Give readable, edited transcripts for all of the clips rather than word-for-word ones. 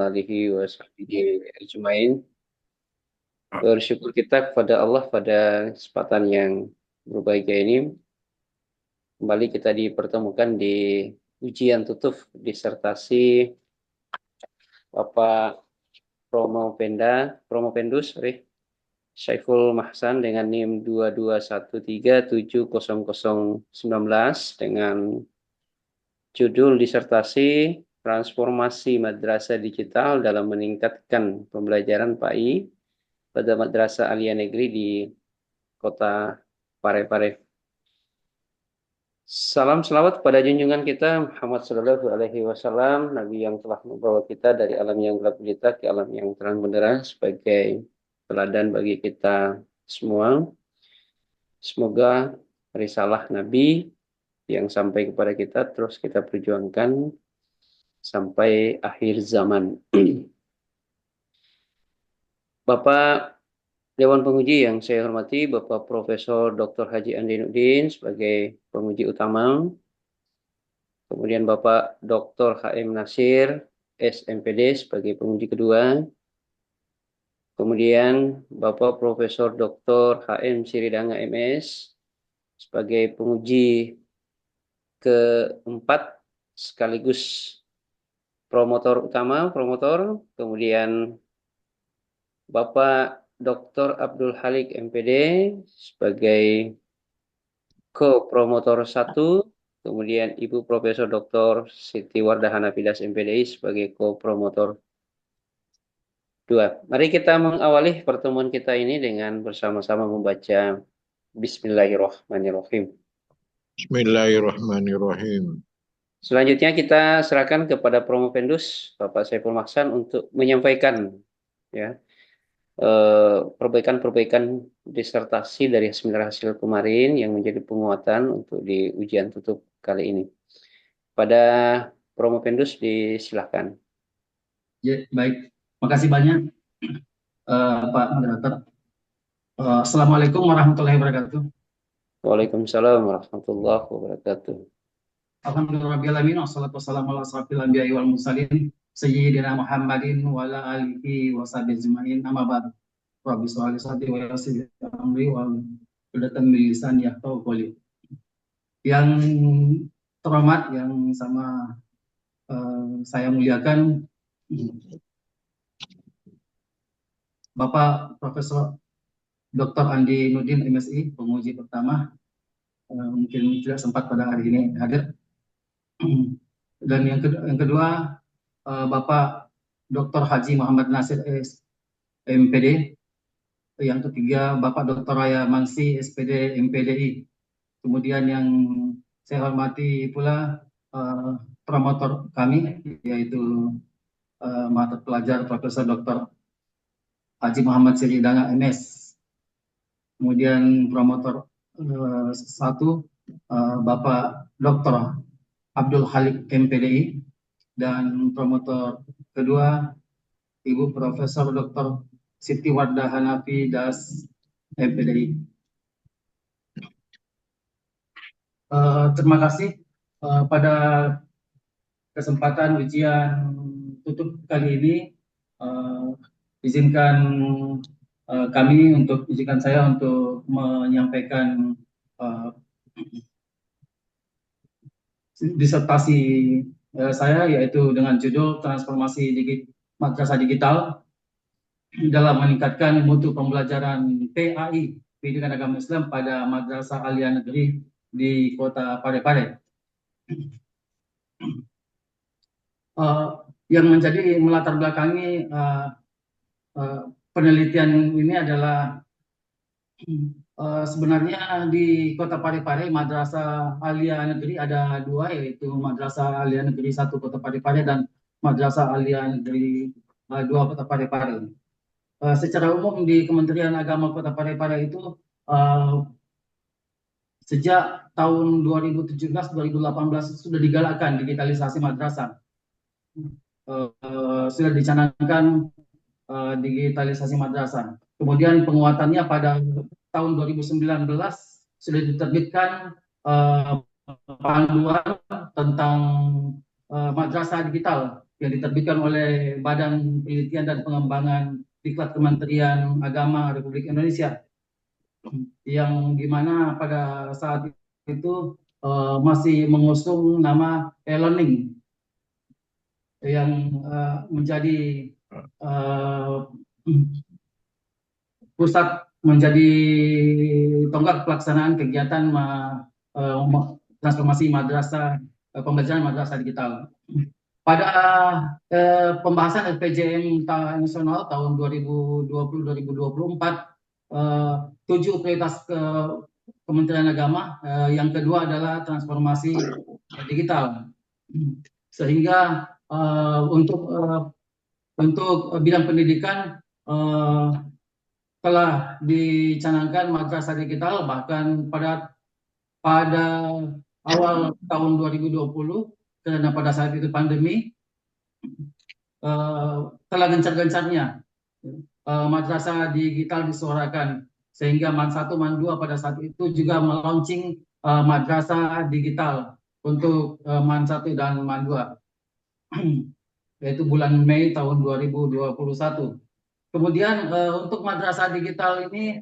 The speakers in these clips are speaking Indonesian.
alihi wa sahbihi ajmain. Bersyukur kita kepada Allah pada kesempatan yang berbahagia ini. Kembali kita dipertemukan di ujian tutup disertasi Bapak Promopendus, Syaiful Mahsan dengan NIM 2213700019 dengan judul disertasi Transformasi Madrasah Digital dalam Meningkatkan Pembelajaran PAI pada Madrasah Aliyah Negeri di Kota Parepare. Salam selawat kepada junjungan kita Muhammad Sallallahu Alaihi Wasallam, Nabi yang telah membawa kita dari alam yang gelap gulita ke alam yang terang benderang sebagai teladan bagi kita semua. Semoga risalah Nabi yang sampai kepada kita terus kita perjuangkan sampai akhir zaman. Bapak Dewan Penguji yang saya hormati, Bapak Profesor Dr. Haji Andinuddin sebagai penguji utama, kemudian Bapak Dr. HM Nasir, SMPD sebagai penguji kedua, kemudian Bapak Profesor Dr. HM Siridanga MS sebagai penguji keempat sekaligus promotor utama, kemudian Bapak Dr. Abdul Halik MPD sebagai ko-promotor 1, kemudian Ibu Profesor Dr. Siti Wardah Hanafidas MPDI sebagai ko-promotor 2. Mari kita mengawali pertemuan kita ini dengan bersama-sama membaca Bismillahirrahmanirrahim. Bismillahirrahmanirrahim. Selanjutnya kita serahkan kepada Promopendus Bapak Saiful Mahsan untuk menyampaikan ya perbaikan-perbaikan disertasi dari hasil kemarin yang menjadi penguatan untuk di ujian tutup kali ini. Pada Promopendus disilahkan. Ya, baik. Makasih banyak Pak Moderator. Assalamualaikum warahmatullahi wabarakatuh. Waalaikumsalam warahmatullahi wabarakatuh. Alhamdulillahirrahmanirrahim. Wassalatu wassalamu ala asrofil anbiya'i wal mursalin sayyidina Muhammadin wa ala alihi wa sahbihi ajma'in. Amma ba'du. Rabbi sholli sadri wa yassir amri wa hlul min lisani yafqahu qawli. Yang terhormat, yang sama saya muliakan Bapak Profesor Dr. Andi Nudin MSI, penguji pertama, mungkin tidak sempat pada hari ini hadir. Dan yang kedua Bapak Dr. Haji Muhammad Nasir MPD. Yang ketiga Bapak Dr. Raya Mangsi SPD MPDI. Kemudian yang saya hormati pula promotor kami, yaitu mata pelajar Profesor Dr. Haji Muhammad Siridanga MS. Kemudian promotor 1 Bapak Dr. Abdul Halik MPDI, dan promotor kedua Ibu Profesor Dr. Siti Wardah Hanafidas MPDI. Terima kasih pada kesempatan ujian tutup kali ini. Izinkan saya untuk menyampaikan disertasi saya, yaitu dengan judul Transformasi Madrasah Digital dalam meningkatkan mutu pembelajaran PAI, Pendidikan Agama Islam, pada Madrasah Aliyah Negeri di Kota Parepare. Yang menjadi melatar belakangi penelitian ini adalah sebenarnya di Kota Parepare Madrasah Aliyah Negeri ada dua, yaitu Madrasah Aliyah Negeri 1 Kota Parepare dan Madrasah Aliyah Negeri 2 Kota Parepare. Secara umum di Kementerian Agama Kota Parepare itu sejak tahun 2017-2018 sudah digalakkan digitalisasi madrasah. Sudah dicanangkan digitalisasi madrasah. Kemudian penguatannya pada tahun 2019 sudah diterbitkan panduan tentang madrasah digital yang diterbitkan oleh Badan Penelitian dan Pengembangan Diklat Kementerian Agama Republik Indonesia, yang dimana pada saat itu masih mengusung nama e-learning, yang menjadi uh, pusat, menjadi tonggak pelaksanaan kegiatan transformasi madrasah, pembelajaran madrasah digital. Pada pembahasan RPJM nasional tahun 2020-2024, 7 prioritas Kementerian Agama, yang kedua adalah transformasi digital. Sehingga untuk bidang pendidikan telah dicanangkan madrasah digital, bahkan pada awal tahun 2020, karena pada saat itu pandemi, telah gencar-gencarnya madrasah digital disuarakan, sehingga MAN 1, MAN 2 pada saat itu juga melaunching madrasah digital untuk MAN 1 dan MAN 2, yaitu bulan Mei tahun 2021. Kemudian untuk madrasah digital ini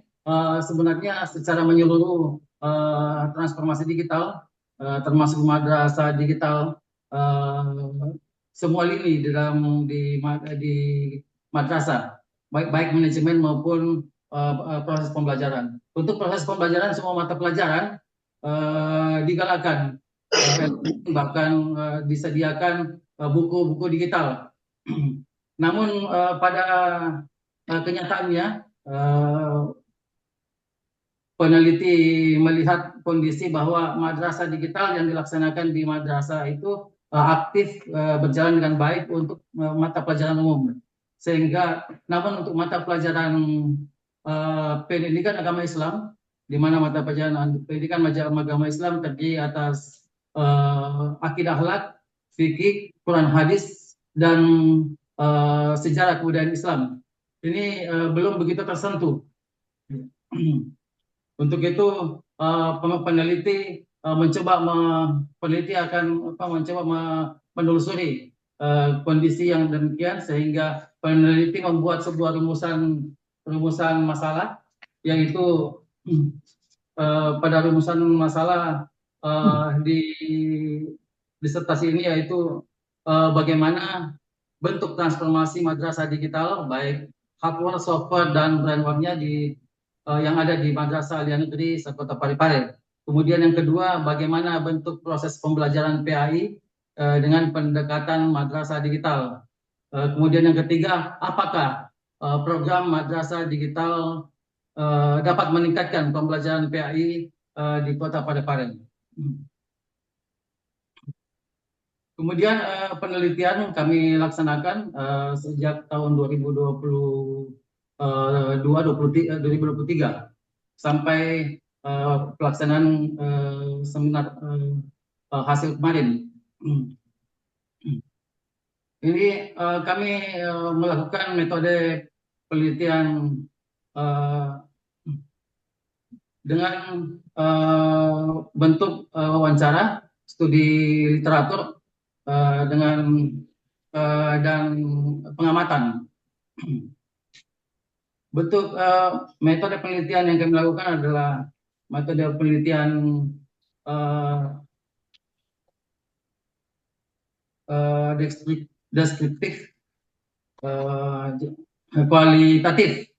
sebenarnya secara menyeluruh transformasi digital, termasuk madrasah digital, semua lini di madrasah, baik manajemen maupun proses pembelajaran. Untuk proses pembelajaran, semua mata pelajaran digalakkan, bahkan disediakan buku-buku digital. Namun pada kenyataannya, peneliti melihat kondisi bahwa madrasah digital yang dilaksanakan di madrasah itu aktif berjalan dengan baik untuk mata pelajaran umum. Sehingga, namun untuk mata pelajaran pendidikan agama Islam, di mana mata pelajaran pendidikan agama Islam terdiri atas akidah akhlak, fikih, Quran hadis, dan sejarah kebudayaan Islam, ini belum begitu tersentuh. Untuk itu peneliti mencoba menelusuri kondisi yang demikian, sehingga peneliti membuat sebuah rumusan masalah, yaitu pada rumusan masalah di disertasi ini, yaitu bagaimana bentuk transformasi madrasah digital, baik hardware, software, dan brainware-nya yang ada di Madrasah Alia Negeri Sekota Parepare. Kemudian yang kedua, bagaimana bentuk proses pembelajaran PAI dengan pendekatan madrasah digital. Kemudian yang ketiga, apakah program madrasah digital dapat meningkatkan pembelajaran PAI di Kota Parepare. Kemudian penelitian kami laksanakan sejak tahun 2023 sampai pelaksanaan seminar hasil kemarin. Ini kami melakukan metode penelitian dengan bentuk wawancara, studi literatur, dan pengamatan. Bentuk metode penelitian yang kami lakukan adalah metode penelitian deskriptif, kualitatif.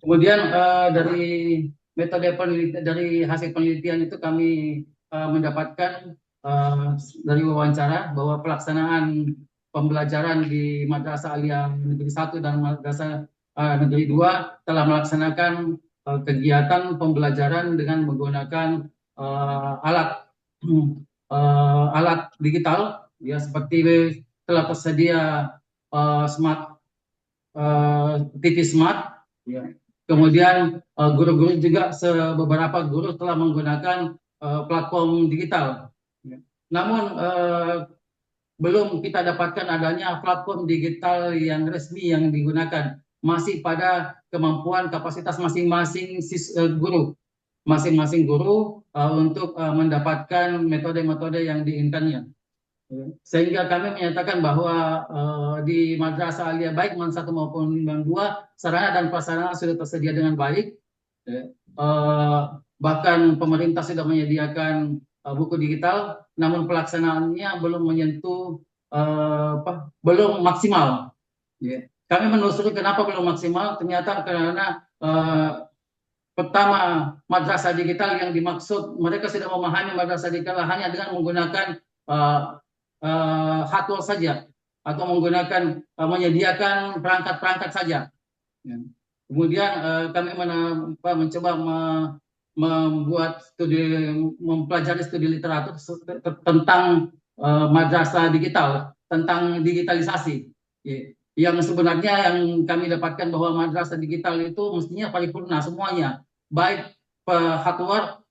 Kemudian dari metode penelitian, dari hasil penelitian itu kami mendapatkan dari wawancara bahwa pelaksanaan pembelajaran di Madrasah Alia Negeri 1 dan Madrasah Negeri 2 telah melaksanakan kegiatan pembelajaran dengan menggunakan alat digital, ya, seperti telah tersedia smart TV smart, ya. Kemudian guru-guru juga, beberapa guru telah menggunakan platform digital. Namun belum kita dapatkan adanya platform digital yang resmi yang digunakan. Masih pada kemampuan kapasitas masing-masing guru. Masing-masing guru untuk mendapatkan metode-metode yang diinginkannya. Sehingga kami menyatakan bahwa di Madrasah Aliyah baik Man 1 maupun Man 2 sarana dan prasarana sudah tersedia dengan baik. Ya. Bahkan pemerintah sudah menyediakan buku digital, namun pelaksanaannya belum menyentuh belum maksimal. Ya. Kami menelusuri kenapa belum maksimal, ternyata karena pertama, madrasah digital yang dimaksud mereka sudah memahami madrasah digital hanya dengan menggunakan hardware saja atau menggunakan menyediakan perangkat-perangkat saja. Ya. Kemudian kami mencoba membuat studi, mempelajari studi literatur tentang madrasah digital, tentang digitalisasi. Ya. Yang sebenarnya yang kami dapatkan bahwa madrasah digital itu mestinya paripurna semuanya, baik hardware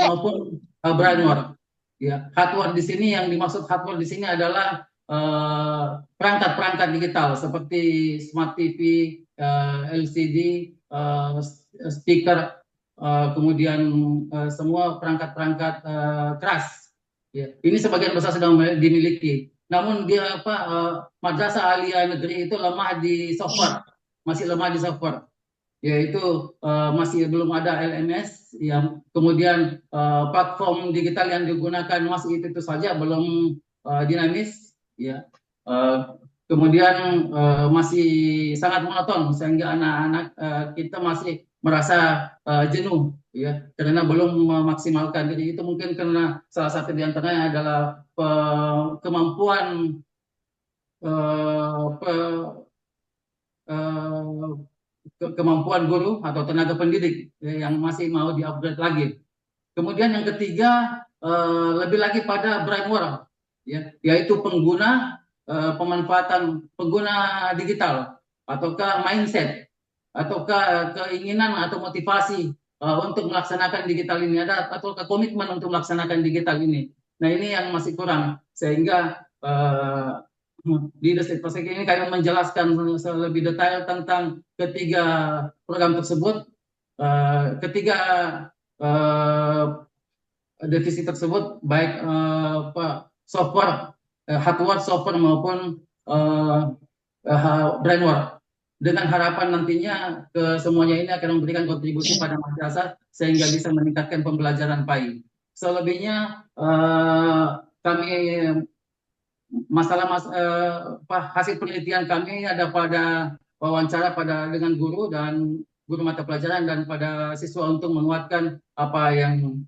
maupun brainware. Ya, hardware di sini yang dimaksud hardware di sini adalah perangkat-perangkat digital seperti smart TV, LCD, speaker, kemudian semua perangkat-perangkat keras. Ya, ini sebagian besar sudah dimiliki. Namun dia Madrasah Aliyah Negeri itu lemah di software, masih lemah di software, yaitu masih belum ada LMS, yang kemudian platform digital yang digunakan masih itu saja belum dinamis, ya. Kemudian masih sangat monoton sehingga anak-anak kita masih merasa jenuh, ya, karena belum memaksimalkan. Jadi itu mungkin karena salah satu di antaranya adalah kemampuan eh, kemampuan guru atau tenaga pendidik yang masih mau di-upgrade lagi. Kemudian yang ketiga lebih lagi pada brainware, ya, yaitu pemanfaatan pengguna digital ataukah mindset ataukah keinginan atau motivasi untuk melaksanakan digital ini ada atau komitmen untuk melaksanakan digital ini. Nah, ini yang masih kurang sehingga di Distrik Pasir ini kami menjelaskan lebih detail tentang ketiga program tersebut, ketiga divisi tersebut, baik software, hardware, software maupun brainware. Dengan harapan nantinya ke semuanya ini akan memberikan kontribusi pada masyarakat sehingga bisa meningkatkan pembelajaran PAI. Selebihnya kami hasil penelitian kami ada pada wawancara dengan guru dan guru mata pelajaran dan pada siswa untuk menguatkan apa yang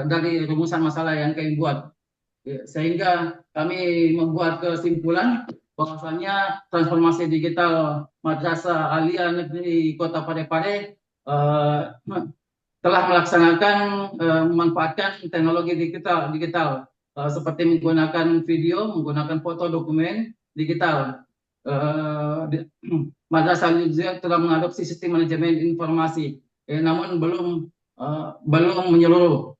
dari rumusan masalah yang kami buat. Ya, sehingga kami membuat kesimpulan bahwasanya transformasi digital Madrasah Aliyah Negeri Kota Parepare telah melaksanakan memanfaatkan teknologi digital seperti menggunakan video, menggunakan foto dokumen digital. Madrasah Aliyah telah mengadopsi sistem manajemen informasi, namun belum menyeluruh.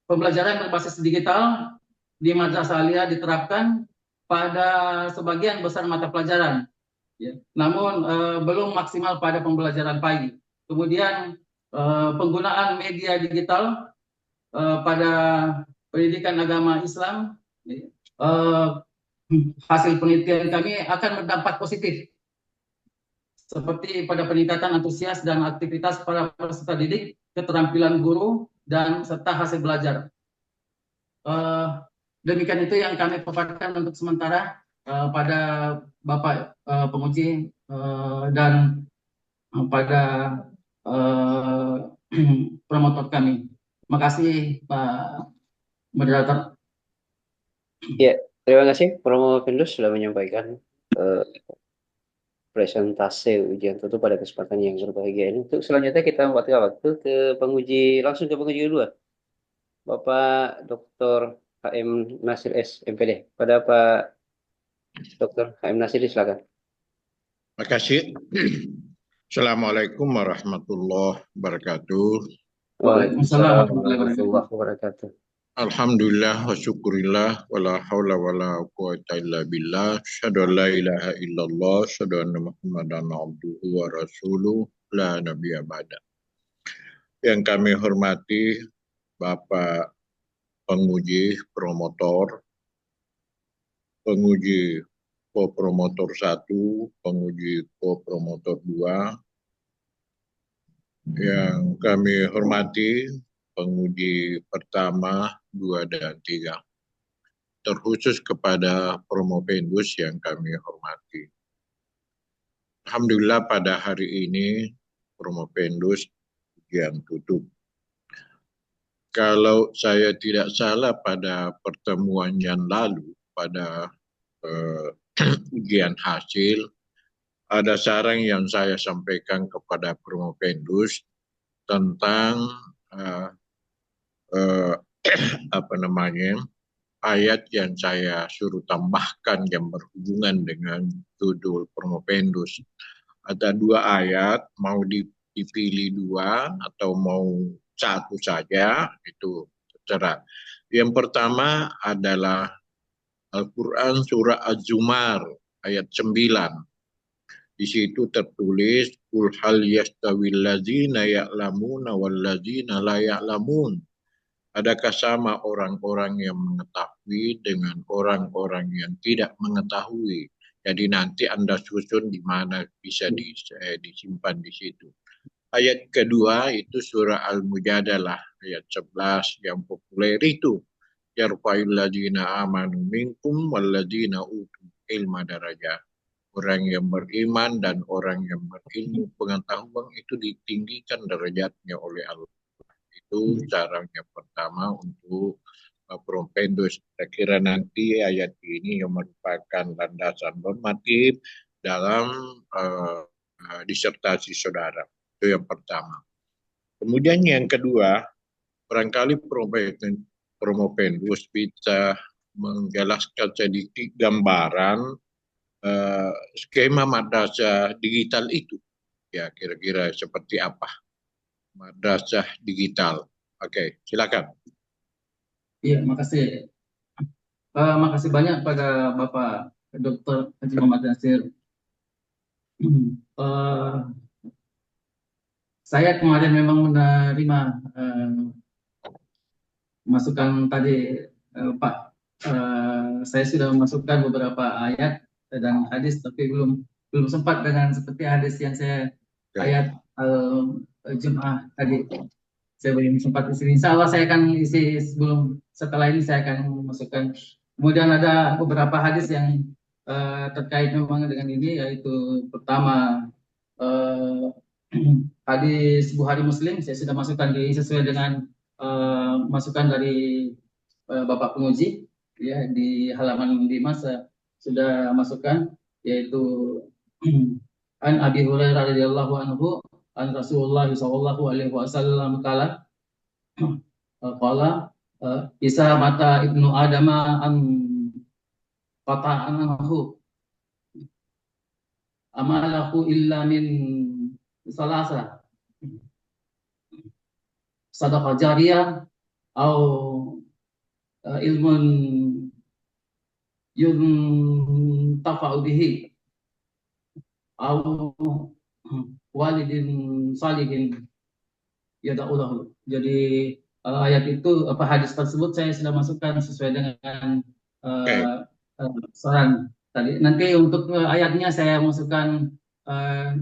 Pembelajaran berbasis digital di Madrasah Aliyah diterapkan pada sebagian besar mata pelajaran, ya. Namun belum maksimal pada pembelajaran pagi. Kemudian penggunaan media digital pada pendidikan agama Islam, hasil penelitian kami akan berdampak positif seperti pada peningkatan antusias dan aktivitas para peserta didik, keterampilan guru, dan serta hasil belajar. Demikian itu yang kami paparkan untuk sementara pada Bapak penguji dan pada promotor kami. Terima kasih Pak Moderator. Ya, terima kasih Promo Findus sudah menyampaikan presentasi ujian tutup pada kesempatan yang berbahagia ini. Untuk selanjutnya kita membuatkan waktu ke penguji, langsung ke penguji kedua. Bapak Dr. HM Nasir S. MPD. Pada Pak Dr. HM Nasir, silakan. Terima kasih. Assalamualaikum warahmatullahi wabarakatuh. Waalaikumsalam warahmatullahi wabarakatuh. Alhamdulillah wa syukurillah wa la hawla wa la quwata illa billah. Asyhadu an la ilaha illallah, asyhadu anna Muhammadan abduhu wa rasuluh, la nabiyya ba'da. Yang kami hormati Bapak penguji, promotor, penguji kopromotor 1, penguji kopromotor 2, yang kami hormati penguji pertama, 2, dan 3. Terkhusus kepada Promopendus yang kami hormati. Alhamdulillah pada hari ini Promopendus ujian tutup. Kalau saya tidak salah pada pertemuan yang lalu, pada ujian hasil, ada saran yang saya sampaikan kepada Promopendus tentang ayat yang saya suruh tambahkan yang berhubungan dengan judul Promopendus. Ada 2 ayat, mau dipilih 2 atau mau 1 saja, itu terserah. Yang pertama adalah Al-Quran surah Az-Zumar ayat 9. Di situ tertulis, Qul hal yastawil ladzina ya'lamuna wal ladzina la ya'lamun. Adakah sama orang-orang yang mengetahui dengan orang-orang yang tidak mengetahui? Jadi nanti Anda susun di mana bisa disimpan di situ. Ayat kedua itu surah Al-Mujadalah ayat 11 yang populer itu. Yarfa'il ladzina amanu minkum wal ladzina utul ilma darajat. Orang yang beriman dan orang yang berilmu pengetahuan itu ditinggikan derajatnya oleh Allah. Itu cara yang pertama untuk Promopendus. Saya kira nanti ayat ini yang merupakan landasan normatif dalam disertasi saudara. Itu yang pertama. Kemudian yang kedua, barangkali Promopendus bisa menjelaskan sedikit gambaran skema madrasah digital itu. Ya, kira-kira seperti apa madrasah digital. Oke, silakan. Iya, makasih. Makasih banyak pada Bapak Dr. Haji Muhammad Nasir. Saya kemarin memang menerima masukan tadi, Pak. Saya sudah memasukkan beberapa ayat dan hadis, tapi belum sempat dengan seperti hadis yang saya ayat Jum'ah tadi. Saya belum sempat isi. Insya Allah saya akan isi setelah ini saya akan masukkan. Kemudian ada beberapa hadis yang terkait memang dengan ini, yaitu pertama hadis Bukhari Muslim saya sudah masukkan sesuai dengan masukan dari Bapak penguji, ya, di halaman 5 saya sudah masukkan, yaitu an Abi Hurairah radhiyallahu anhu an Rasulullah sallallahu alaihi wasallam qala isa mata ibnu adama an qata'anahu amalahu illa min salasa sadaqah jariyah atau ilmun yuntafa'u bihi atau walidin salihin yada'ulahu. Jadi ayat itu, hadis tersebut saya sudah masukkan sesuai dengan saran tadi. Nanti untuk ayatnya saya masukkan,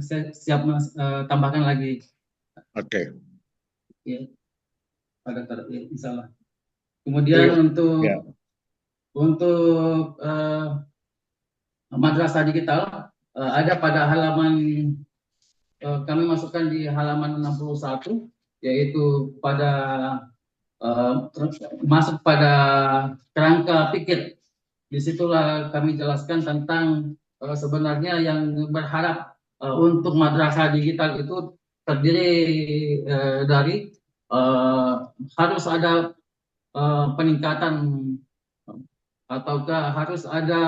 saya siap tambahkan lagi. Oke. Ya, ada ya, insyaallah. Kemudian untuk madrasah digital ada pada halaman kami masukkan di halaman 61, yaitu pada masuk pada kerangka pikir. Disitulah kami jelaskan tentang sebenarnya yang berharap untuk madrasah digital itu terdiri dari harus ada peningkatan ataukah harus ada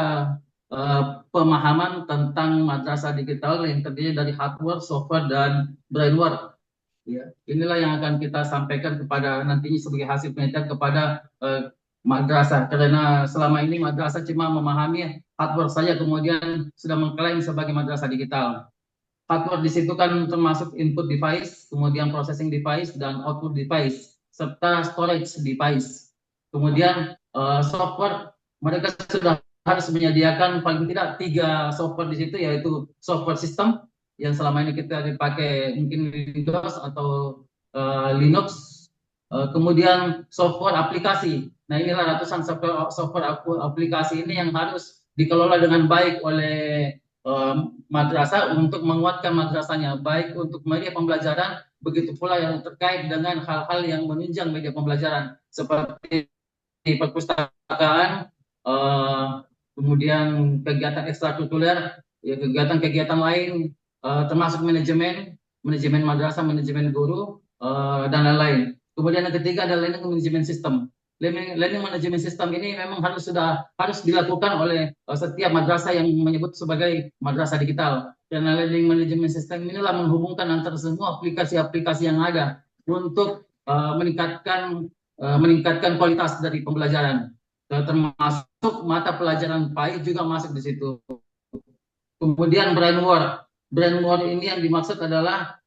pemahaman tentang madrasah digital yang terdiri dari hardware, software, dan brainware. Ya, inilah yang akan kita sampaikan kepada nantinya sebagai hasil penelitian kepada madrasah, karena selama ini madrasah cuma memahami hardware saja, kemudian sudah mengklaim sebagai madrasah digital. Hardware di situ kan termasuk input device, kemudian processing device, dan output device, serta storage device. Kemudian software mereka sudah harus menyediakan paling tidak 3 software di situ, yaitu software sistem yang selama ini kita dipakai mungkin Windows atau Linux, kemudian software aplikasi. Nah, inilah ratusan software aplikasi ini yang harus dikelola dengan baik oleh madrasah untuk menguatkan madrasahnya, baik untuk media pembelajaran, begitu pula yang terkait dengan hal-hal yang menunjang media pembelajaran seperti perpustakaan, eh, kemudian kegiatan ekstrakurikuler, ya, kegiatan-kegiatan lain, termasuk manajemen madrasah, manajemen guru, dan lain-lain. Kemudian yang ketiga adalah learning management system. Learning management system ini memang harus dilakukan oleh setiap madrasah yang menyebut sebagai madrasah digital. Karena learning management system inilah menghubungkan antara semua aplikasi-aplikasi yang ada untuk meningkatkan kualitas dari pembelajaran. Termasuk mata pelajaran PAI juga masuk di situ. Kemudian brain war ini yang dimaksud adalah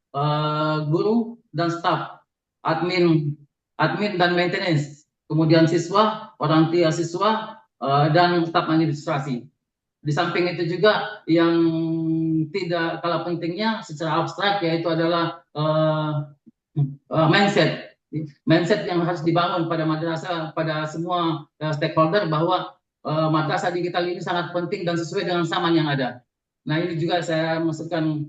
guru dan staf, admin, admin dan maintenance, kemudian siswa, orang tua siswa, dan staf administrasi. Di samping itu juga yang tidak kalah pentingnya secara abstrak yaitu adalah mindset yang harus dibangun pada madrasah, pada semua stakeholder bahwa madrasah digital ini sangat penting dan sesuai dengan zaman yang ada. Nah, ini juga saya masukkan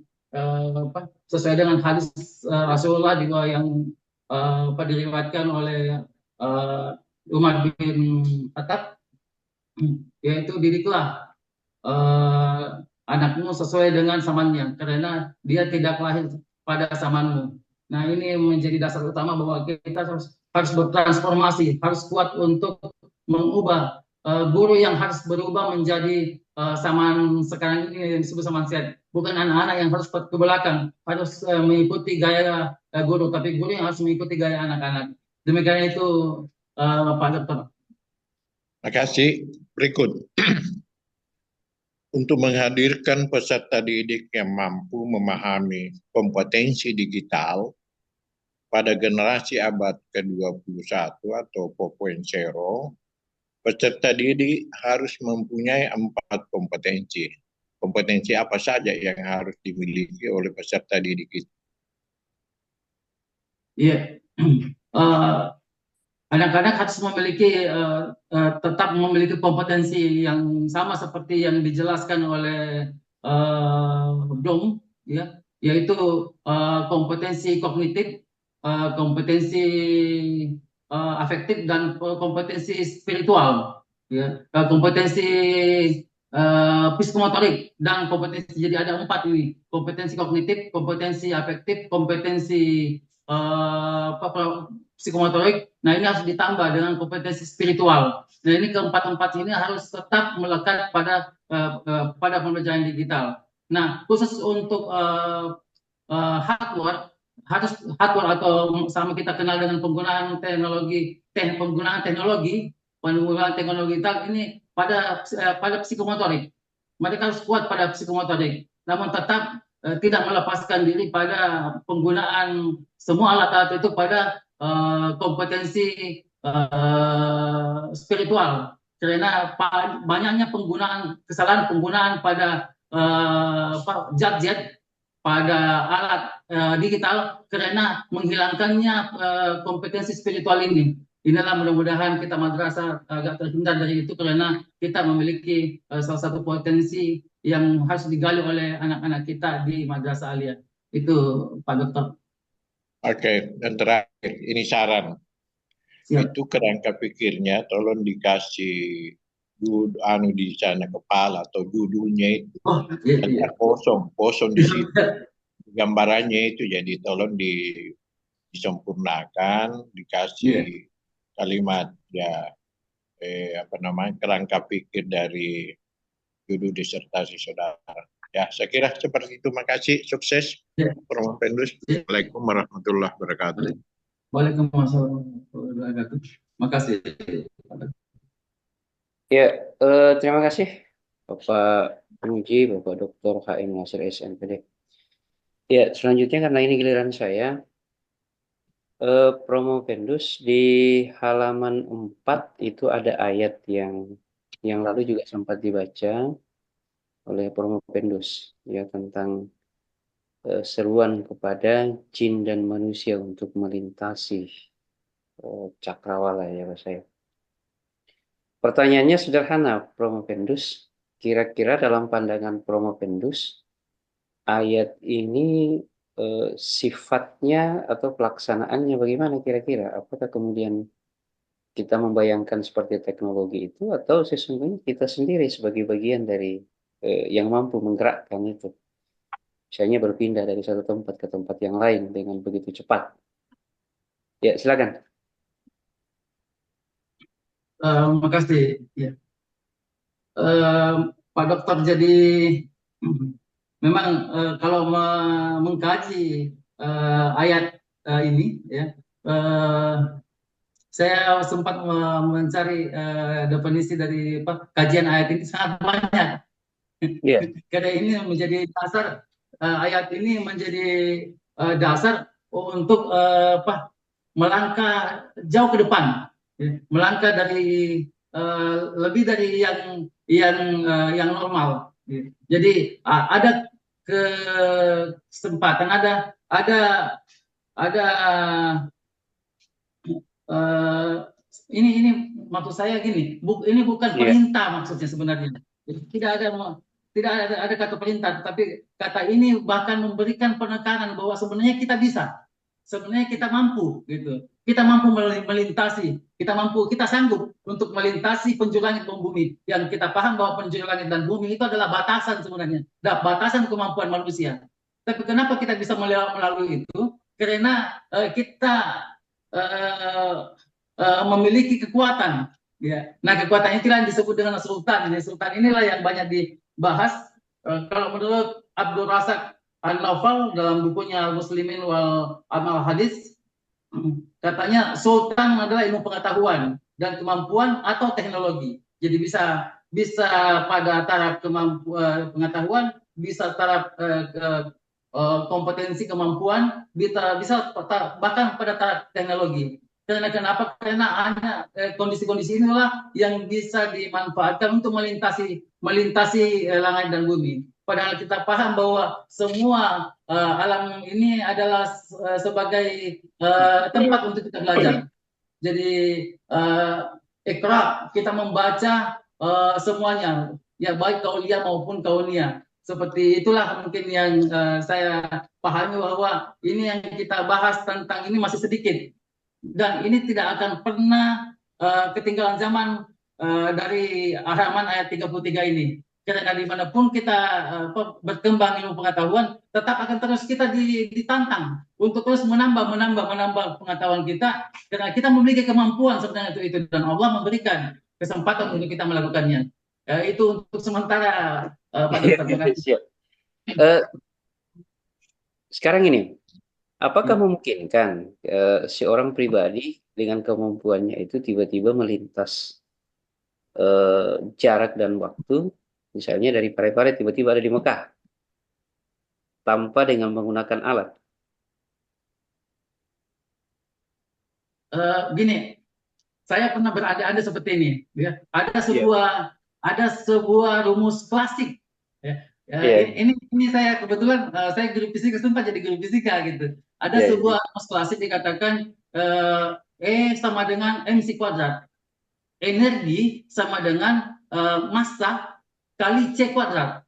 sesuai dengan hadis Rasulullah juga yang diriwayatkan oleh Umar bin Khattab, yaitu didiklah anakmu sesuai dengan zamannya karena dia tidak lahir pada zamanmu. Nah, ini menjadi dasar utama bahwa kita harus bertransformasi, harus kuat untuk mengubah guru yang harus berubah menjadi zaman sekarang ini yang disebut zaman Z. Bukan anak-anak yang harus ke belakang, harus mengikuti gaya guru, tapi guru yang harus mengikuti gaya anak-anak. Demikian itu Pak Dokter. Terima kasih. Berikut. Untuk menghadirkan peserta didik yang mampu memahami kompetensi digital pada generasi abad ke-21 atau 4.0, peserta didik harus mempunyai 4 kompetensi. Kompetensi apa saja yang harus dimiliki oleh peserta didik itu? Iya. Anak-anak harus tetap memiliki kompetensi yang sama seperti yang dijelaskan oleh Bloom, ya, yaitu kompetensi kognitif, kompetensi afektif, dan kompetensi spiritual, ya, kompetensi psikomotorik dan kompetensi. Jadi ada 4 ini: kompetensi kognitif, kompetensi afektif, kompetensi psikomotorik. Nah, ini harus ditambah dengan kompetensi spiritual. Nah, ini keempat ini harus tetap melekat pada pembelajaran digital. Nah, khusus untuk hardware atau sama kita kenal dengan penggunaan teknologi digital ini pada psikomotorik. Mereka harus kuat pada psikomotorik, namun tetap tidak melepaskan diri pada penggunaan semua alat-alat itu pada kompetensi spiritual, karena banyaknya kesalahan penggunaan pada gadget, pada alat digital, karena menghilangkannya kompetensi spiritual ini. Inilah mudah-mudahan kita madrasah agak terhindar dari itu, karena kita memiliki salah satu potensi yang harus digali oleh anak-anak kita di madrasah aliyah. Itu Pak Dokter. Oke, dan terakhir ini saran. Siap. Itu kerangka pikirnya tolong dikasih di sana kepala atau judulnya itu. Iya. Kosong di situ. Gambarannya itu, jadi tolong disempurnakan, dikasih kalimat ya kerangka pikir dari judul disertasi saudara. Ya, saya kira seperti itu. Makasih, sukses. Prof. Pendus. Assalamualaikum warahmatullahi wabarakatuh. Waalaikumsalam warahmatullahi wabarakatuh. Makasih. Ya, terima kasih Bapak Muji, Bapak Dr. HM Nasir SMPD. Ya, selanjutnya karena ini giliran saya, Promo Pendus di halaman 4 itu ada ayat yang yang lalu juga sempat dibaca oleh Promopendus ya tentang seruan kepada jin dan manusia untuk melintasi cakrawala ya Mas saya. Pertanyaannya sederhana, Promopendus. Kira-kira dalam pandangan Promopendus, ayat ini sifatnya atau pelaksanaannya bagaimana kira-kira? Apakah kemudian kita membayangkan seperti teknologi itu atau sesungguhnya kita sendiri sebagai bagian dari yang mampu menggerakkan itu? Misalnya berpindah dari satu tempat ke tempat yang lain dengan begitu cepat. Ya, silakan. Makasih. Ya. Pak Dokter, jadi memang kalau mengkaji ayat ini, ya, saya sempat mencari definisi dari kajian ayat ini sangat banyak. Iya. Karena ini menjadi dasar ayat ini menjadi dasar untuk melangkah jauh ke depan, ya. Melangkah dari lebih dari yang normal. Ya. Jadi ada kesempatan, ada uh, ini maksud saya gini, ini bukan Iya. perintah maksudnya sebenarnya. Jadi tidak ada kata perintah, tapi kata ini bahkan memberikan penekanan bahwa sebenarnya kita bisa, sebenarnya kita mampu gitu. Kita mampu melintasi, kita sanggup untuk melintasi penjuru langit dan bumi. Yang kita paham bahwa penjuru langit dan bumi itu adalah batasan sebenarnya, batasan kemampuan manusia. Tapi kenapa kita bisa melalui itu? Karena kita memiliki kekuatan, ya. Nah, kekuatan itulah yang disebut dengan sultan. Ini sultan inilah yang banyak dibahas. Kalau menurut Abdul Razak An-Naufal dalam bukunya Muslimin wal Amal Hadis, katanya sultan adalah ilmu pengetahuan dan kemampuan atau teknologi. Jadi bisa pada taraf pengetahuan, bisa taraf kompetensi kemampuan, bisa bahkan pada taraf teknologi. Kenapa? Karena ada kondisi-kondisi inilah yang bisa dimanfaatkan untuk melintasi langit dan bumi. Padahal kita paham bahwa semua alam ini adalah sebagai tempat untuk kita belajar. Jadi Iqra, kita membaca semuanya, ya baik kauliah maupun kaunia. Seperti itulah mungkin yang saya pahami bahwa ini yang kita bahas tentang ini masih sedikit. Dan ini tidak akan pernah ketinggalan zaman dari halaman ayat 33 ini. Karena dimanapun kita berkembang ilmu pengetahuan, tetap akan terus kita ditantang untuk terus menambah pengetahuan kita, karena kita memiliki kemampuan sebenarnya itu dan Allah memberikan kesempatan untuk kita melakukannya. Itu untuk sementara, Pak Dokter. Siap. Sekarang ini, apakah memungkinkan seorang pribadi dengan kemampuannya itu tiba-tiba melintas jarak dan waktu, misalnya dari Parepare tiba-tiba ada di Mekah, tanpa dengan menggunakan alat? Gini, saya pernah berada seperti ini. Ya. Ada sebuah rumus klasik. Ya. Ini saya kebetulan saya guru fisika, sempat jadi guru fisika gitu. Ada sebuah rumus klasik dikatakan E sama dengan mc kuadrat. Energi sama dengan massa kali c kuadrat.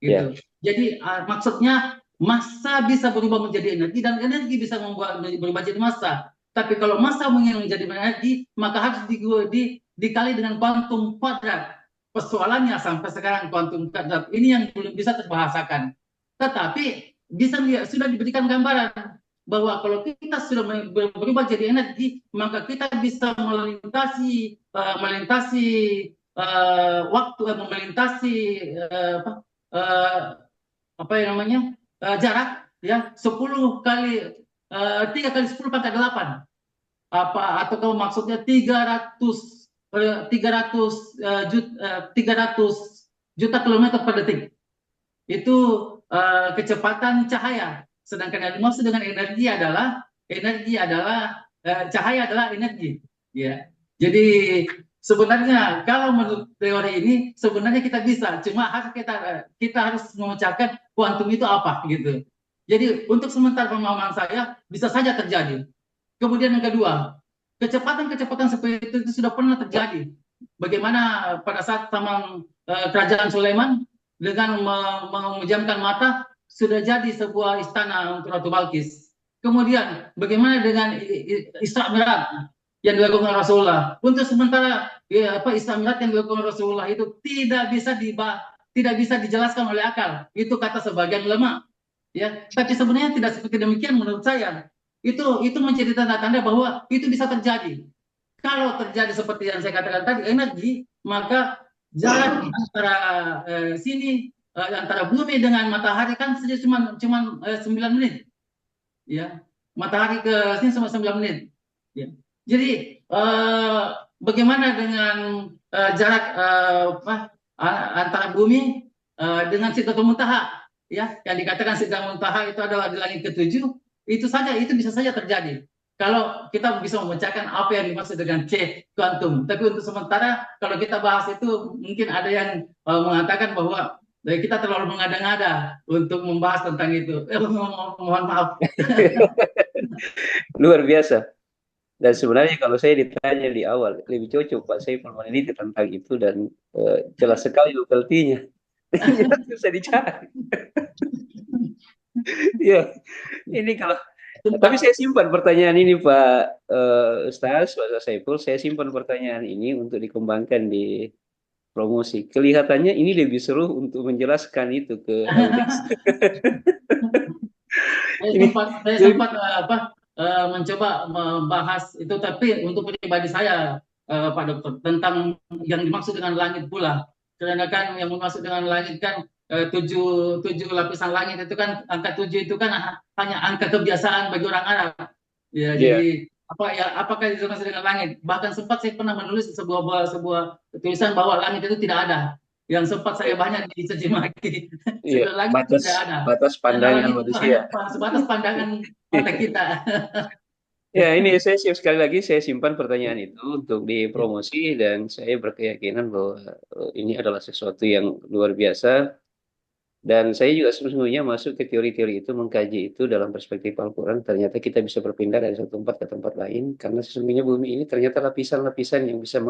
Gitu. Jadi maksudnya massa bisa berubah menjadi energi dan energi bisa berubah menjadi massa. Tapi kalau massa ingin menjadi energi, maka harus dikali dengan kuantum kuadrat. Persoalannya sampai sekarang kuantum kuadrat ini yang belum bisa terbahasakan. Tetapi sudah diberikan gambaran bahwa kalau kita sudah berubah jadi energi, maka kita bisa melintasi waktu, melintasi jarak, ya 10 kali 3 kali 10 pangkat 8, atau kalau maksudnya 300 juta kilometer per detik. Itu kecepatan cahaya. Sedangkan yang dimaksud dengan energi adalah cahaya adalah energi. Ya. Jadi Sebenarnya kalau menurut teori ini sebenarnya kita bisa, cuma harus kita harus memecahkan kuantum itu apa gitu. Jadi untuk sementara pemahaman saya bisa saja terjadi. Kemudian yang kedua, kecepatan-kecepatan seperti itu sudah pernah terjadi. Bagaimana pada saat zaman kerajaan Sulaiman dengan memejamkan mata sudah jadi sebuah istana untuk Ratu Balkis. Kemudian bagaimana dengan Isra Mi'raj yang dilakukan Rasulullah? Untuk sementara Isra Mi'raj yang dilakukan Rasulullah itu tidak bisa dijelaskan oleh akal. Itu kata sebagian ulama. Ya, tapi sebenarnya tidak seperti demikian menurut saya. Itu menjadi tanda-tanda bahwa itu bisa terjadi. Kalau terjadi seperti yang saya katakan tadi, energi, maka jarak antara antara bumi dengan matahari kan saja cuma 9 menit. Ya, matahari ke sini cuma 9 menit. Ya. Jadi bagaimana dengan jarak antara bumi dengan Sidratul Muntaha? Ya, yang dikatakan Sidratul Muntaha itu adalah di langit ke-7, itu bisa saja terjadi. Kalau kita bisa memecahkan apa yang dimaksud dengan C kuantum. Tapi untuk sementara kalau kita bahas itu mungkin ada yang mengatakan bahwa kita terlalu mengada-ngada untuk membahas tentang itu. Mohon maaf. Luar biasa. Dan sebenarnya kalau saya ditanya di awal, lebih cocok Pak Saiful meneliti tentang itu dan jelas sekali buktinya. Susah dicari. Ya, ini kalau tapi saya simpan pertanyaan ini Pak Ustaz, Pak Saiful, saya simpan pertanyaan ini untuk dikembangkan di promosi. Kelihatannya ini lebih seru untuk menjelaskan itu ke audiens. Saya sempat mencoba membahas itu, tapi untuk pribadi saya Pak Dokter tentang yang dimaksud dengan langit pula. Karena kan yang dimaksud dengan langit kan tujuh lapisan langit itu kan angka 7 itu kan hanya angka kebiasaan bagi orang Arab. Ya, jadi apakah itu dimaksud dengan langit? Bahkan sempat saya pernah menulis sebuah tulisan bahwa langit itu tidak ada. Yang sempat saya banyak dicaci maki. Iya, Langit tidak ada. batas pandangan manusia. Sebatas pandangan mata kita. Ya, ini saya sekali lagi saya simpan pertanyaan itu untuk dipromosi dan saya berkeyakinan bahwa ini adalah sesuatu yang luar biasa dan saya juga sesungguhnya masuk ke teori-teori itu, mengkaji itu dalam perspektif Al-Quran. Ternyata kita bisa berpindah dari satu tempat ke tempat lain karena sesungguhnya bumi ini ternyata lapisan-lapisan yang bisa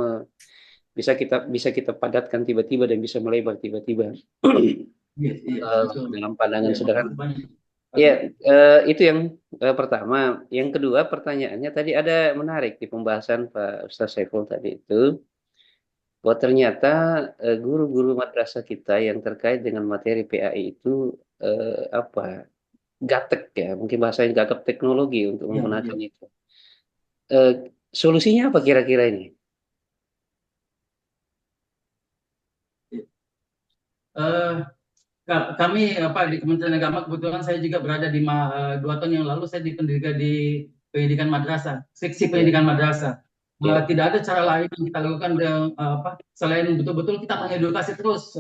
kita padatkan tiba-tiba dan bisa melebar tiba-tiba. Dalam pandangan sederhana. Ya, itu yang pertama. Yang kedua, pertanyaannya tadi ada menarik di pembahasan Pak Ustaz Saiful tadi itu, bahwa ternyata guru-guru madrasah kita yang terkait dengan materi PAI itu gatek ya, mungkin bahasanya gatek teknologi untuk menggunakan itu. Solusinya apa kira-kira ini? Kami di Kementerian Agama, kebetulan saya juga berada di 2 tahun yang lalu saya di pendidikan madrasah, seksi pendidikan madrasah. Tidak ada cara lain yang kita lakukan selain betul-betul kita mengedukasi terus,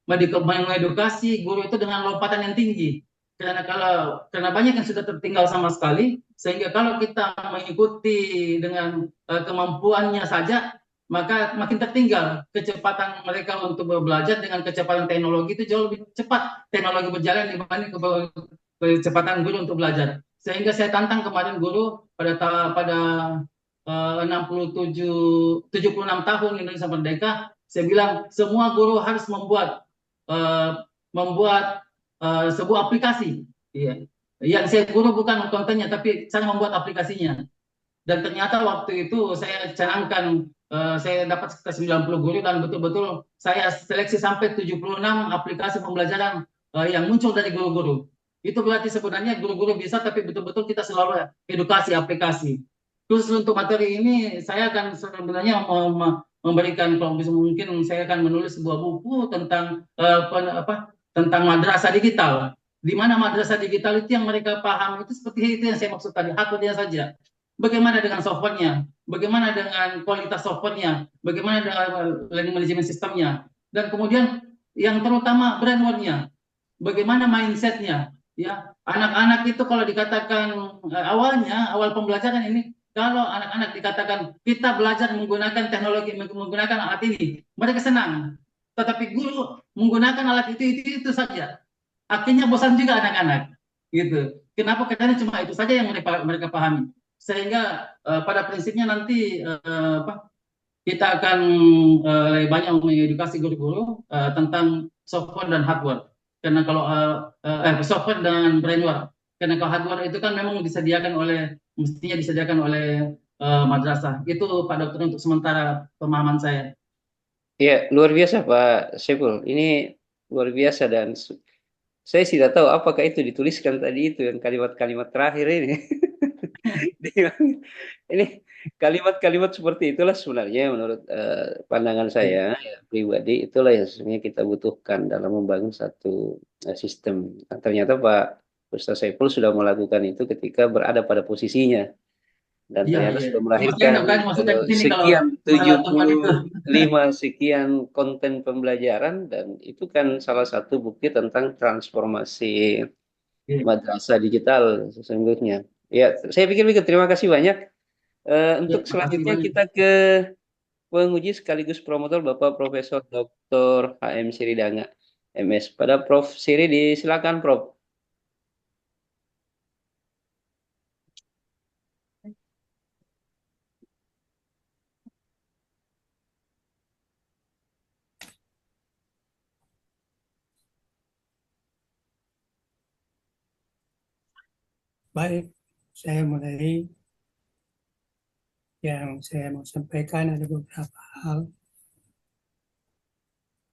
mengedukasi guru itu dengan lompatan yang tinggi. Karena banyak yang sudah tertinggal sama sekali, sehingga kalau kita mengikuti dengan kemampuannya saja, maka makin tertinggal. Kecepatan mereka untuk belajar dengan kecepatan teknologi itu jauh lebih cepat teknologi berjalan dibanding kecepatan guru untuk belajar. Sehingga saya tantang kemarin guru pada 76 tahun Indonesia Merdeka, saya bilang semua guru harus membuat sebuah aplikasi. Yang saya guru bukan kontennya, tapi saya membuat aplikasinya. Dan ternyata waktu itu saya canangkan, saya dapat sekitar 90 guru dan betul-betul saya seleksi sampai 76 aplikasi pembelajaran yang muncul dari guru-guru. Itu berarti sebenarnya guru-guru bisa, tapi betul-betul kita selalu edukasi aplikasi. Khusus untuk materi ini, saya akan sebenarnya memberikan, kalau bisa mungkin saya akan menulis sebuah buku tentang tentang madrasah digital. Di mana madrasah digital itu yang mereka paham itu seperti itu yang saya maksud tadi, hardware saja. Bagaimana dengan softwarenya? Bagaimana dengan kualitas softwarenya? Bagaimana dengan learning management sistemnya? Dan kemudian yang terutama brainwashnya, bagaimana mindsetnya? Ya, anak-anak itu kalau dikatakan awal pembelajaran ini kalau anak-anak dikatakan kita belajar menggunakan teknologi, menggunakan alat ini, mereka senang. Tetapi guru menggunakan alat itu saja. Akhirnya bosan juga anak-anak. Gitu. Kenapa? Karena cuma itu saja yang mereka pahami. Sehingga pada prinsipnya nanti kita akan lebih banyak mengedukasi guru-guru tentang software dan hardware. Karena kalau software dan brainware. Karena kalau hardware itu kan memang mestinya disediakan oleh madrasah. Itu Pak Dokter untuk sementara pemahaman saya. Ya, luar biasa Pak Syekul. Ini luar biasa dan saya tidak tahu apakah itu dituliskan tadi itu yang kalimat-kalimat terakhir ini. Ini kalimat-kalimat seperti itulah sebenarnya menurut pandangan saya ya, pribadi itulah yang sebenarnya kita butuhkan dalam membangun satu sistem. Nah, ternyata Pak Ustaz Saiful sudah melakukan itu ketika berada pada posisinya dan Iya, ternyata iya. sudah Cuma saya melahirkan nggak berani masukkan ke sini kalau sekian tujuh masalah tempat puluh itu. lima sekian konten pembelajaran dan itu kan salah satu bukti tentang transformasi Iya. madrasah digital sesungguhnya. Ya, saya pikir-pikir terima kasih banyak. Ya, Untuk makasih selanjutnya banyak. kita ke penguji sekaligus promotor Bapak Profesor Dr. HM Siridanga, MS. Pada Prof. Siri disilakan Prof. Baik, saya mulai. Yang saya mau sampaikan ada beberapa hal.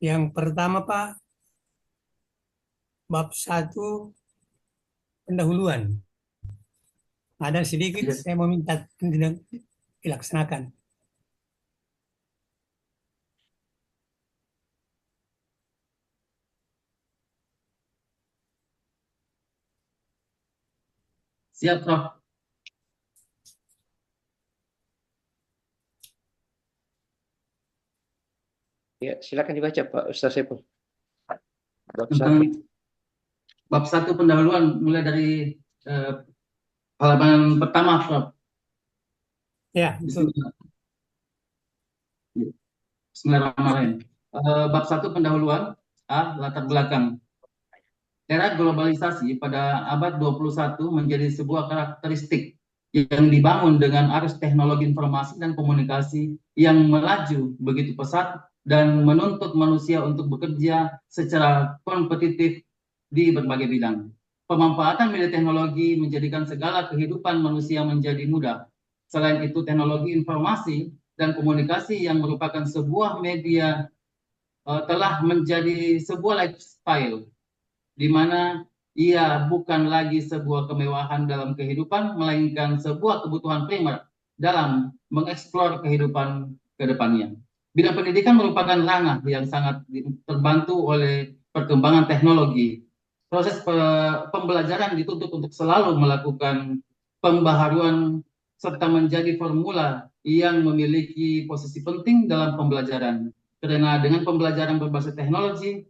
Yang pertama Pak, bab 1 pendahuluan. Ada sedikit Ya. saya mau minta dilaksanakan. Siap, Prof. Ya, silakan dibaca Pak Ustaz Sepul. Bab 1. Tentang bab 1 pendahuluan mulai dari eh, halaman pertama, Prof. Ya, betul. Bismillahirrahmanirrahim. Bab 1 pendahuluan latar belakang. Era globalisasi pada abad 21 menjadi sebuah karakteristik yang dibangun dengan arus teknologi informasi dan komunikasi yang melaju begitu pesat dan menuntut manusia untuk bekerja secara kompetitif di berbagai bidang. Pemanfaatan media teknologi menjadikan segala kehidupan manusia menjadi mudah. Selain itu, teknologi informasi dan komunikasi yang merupakan sebuah media telah menjadi sebuah lifestyle di mana ia bukan lagi sebuah kemewahan dalam kehidupan, melainkan sebuah kebutuhan primer dalam mengeksplor kehidupan ke depannya. Bidang pendidikan merupakan ranah yang sangat terbantu oleh perkembangan teknologi. Proses pembelajaran dituntut untuk selalu melakukan pembaharuan serta menjadi formula yang memiliki posisi penting dalam pembelajaran. Karena dengan pembelajaran berbasis teknologi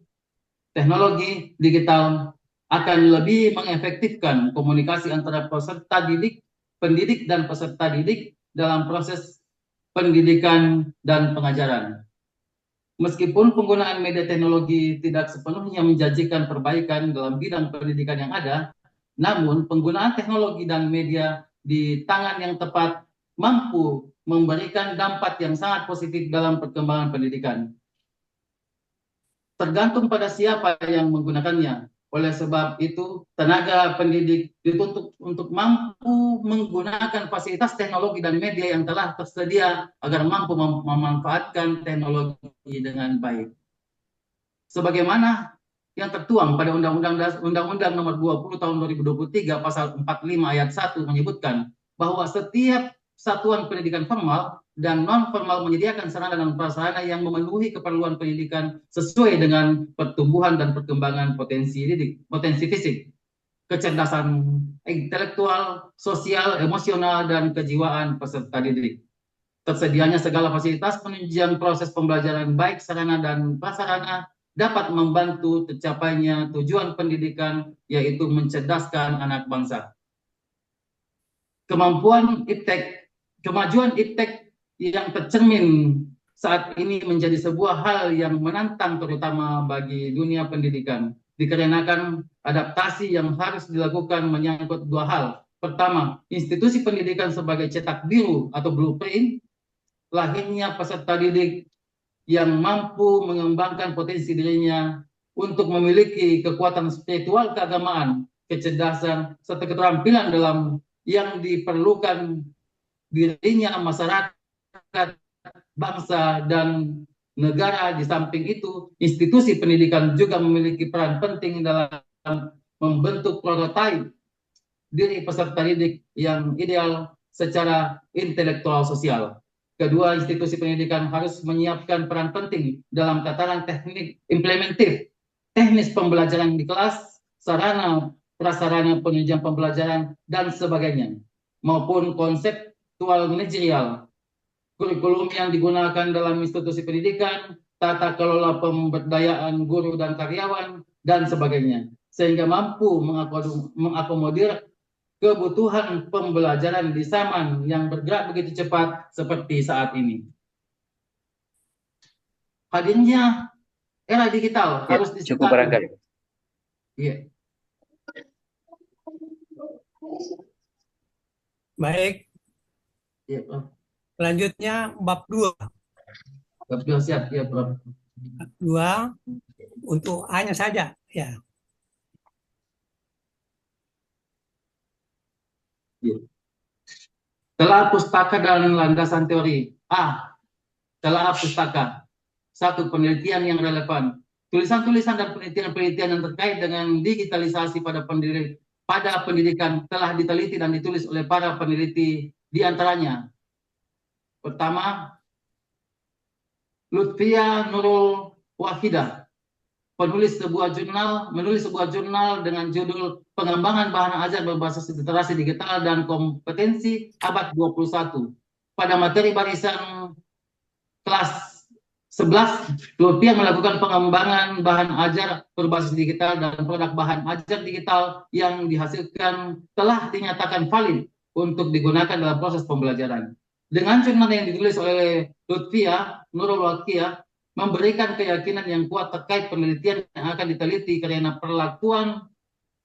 digital akan lebih mengefektifkan komunikasi antara peserta didik, pendidik, dan peserta didik dalam proses pendidikan dan pengajaran. Meskipun penggunaan media teknologi tidak sepenuhnya menjanjikan perbaikan dalam bidang pendidikan yang ada, namun penggunaan teknologi dan media di tangan yang tepat mampu memberikan dampak yang sangat positif dalam perkembangan pendidikan. Tergantung pada siapa yang menggunakannya. Oleh sebab itu, tenaga pendidik dituntut untuk mampu menggunakan fasilitas teknologi dan media yang telah tersedia agar mampu memanfaatkan teknologi dengan baik. Sebagaimana yang tertuang pada Undang-Undang Nomor 20 Tahun 2023 Pasal 45 Ayat 1 menyebutkan bahwa setiap satuan pendidikan formal dan non-formal menyediakan sarana dan prasarana yang memenuhi keperluan pendidikan sesuai dengan pertumbuhan dan perkembangan potensi fisik, kecerdasan intelektual, sosial, emosional, dan kejiwaan peserta didik. Tersedianya segala fasilitas penunjang proses pembelajaran baik sarana dan prasarana dapat membantu tercapainya tujuan pendidikan, yaitu mencerdaskan anak bangsa. Kemampuan iptek kemajuan iptek yang tercermin saat ini menjadi sebuah hal yang menantang terutama bagi dunia pendidikan. Dikarenakan adaptasi yang harus dilakukan menyangkut dua hal. Pertama, institusi pendidikan sebagai cetak biru atau blueprint, lahirnya peserta didik yang mampu mengembangkan potensi dirinya untuk memiliki kekuatan spiritual keagamaan, kecerdasan, serta keterampilan dalam yang diperlukan dirinya, masyarakat, bangsa, dan negara. Di samping itu, institusi pendidikan juga memiliki peran penting dalam membentuk prototipe diri peserta didik yang ideal secara intelektual sosial. Kedua, institusi pendidikan harus menyiapkan peran penting dalam tataran teknik implementatif, teknis pembelajaran di kelas, sarana prasarana penunjang pembelajaran, dan sebagainya, maupun konseptual manajerial, kurikulum yang digunakan dalam institusi pendidikan, tata kelola pemberdayaan guru dan karyawan, dan sebagainya, sehingga mampu mengakomodir kebutuhan pembelajaran di zaman yang bergerak begitu cepat seperti saat ini. Hadirnya era digital Ya, harus cukup barangkali. Iya. Baik, Iya, Prof. selanjutnya bab 2. Bab 2 siap, ya, Prof. Bab 2 untuk A-nya saja, ya. Iya. Telah pustaka dan landasan teori. A. Telah pustaka. 1. Penelitian yang relevan. Tulisan-tulisan dan penelitian-penelitian yang terkait dengan digitalisasi pada pendidikan telah diteliti dan ditulis oleh para peneliti, di antaranya. Pertama, Lutfia Nurul Wahidah, menulis sebuah jurnal dengan judul Pengembangan Bahan Ajar Berbasis Literasi Digital dan Kompetensi Abad 21. Pada materi barisan kelas 11, Lutfia melakukan pengembangan bahan ajar berbasis digital dan produk bahan ajar digital yang dihasilkan telah dinyatakan valid untuk digunakan dalam proses pembelajaran. Dengan jurnal yang ditulis oleh Lutfia Nurul Wahidah, memberikan keyakinan yang kuat terkait penelitian yang akan diteliti karena perlakuan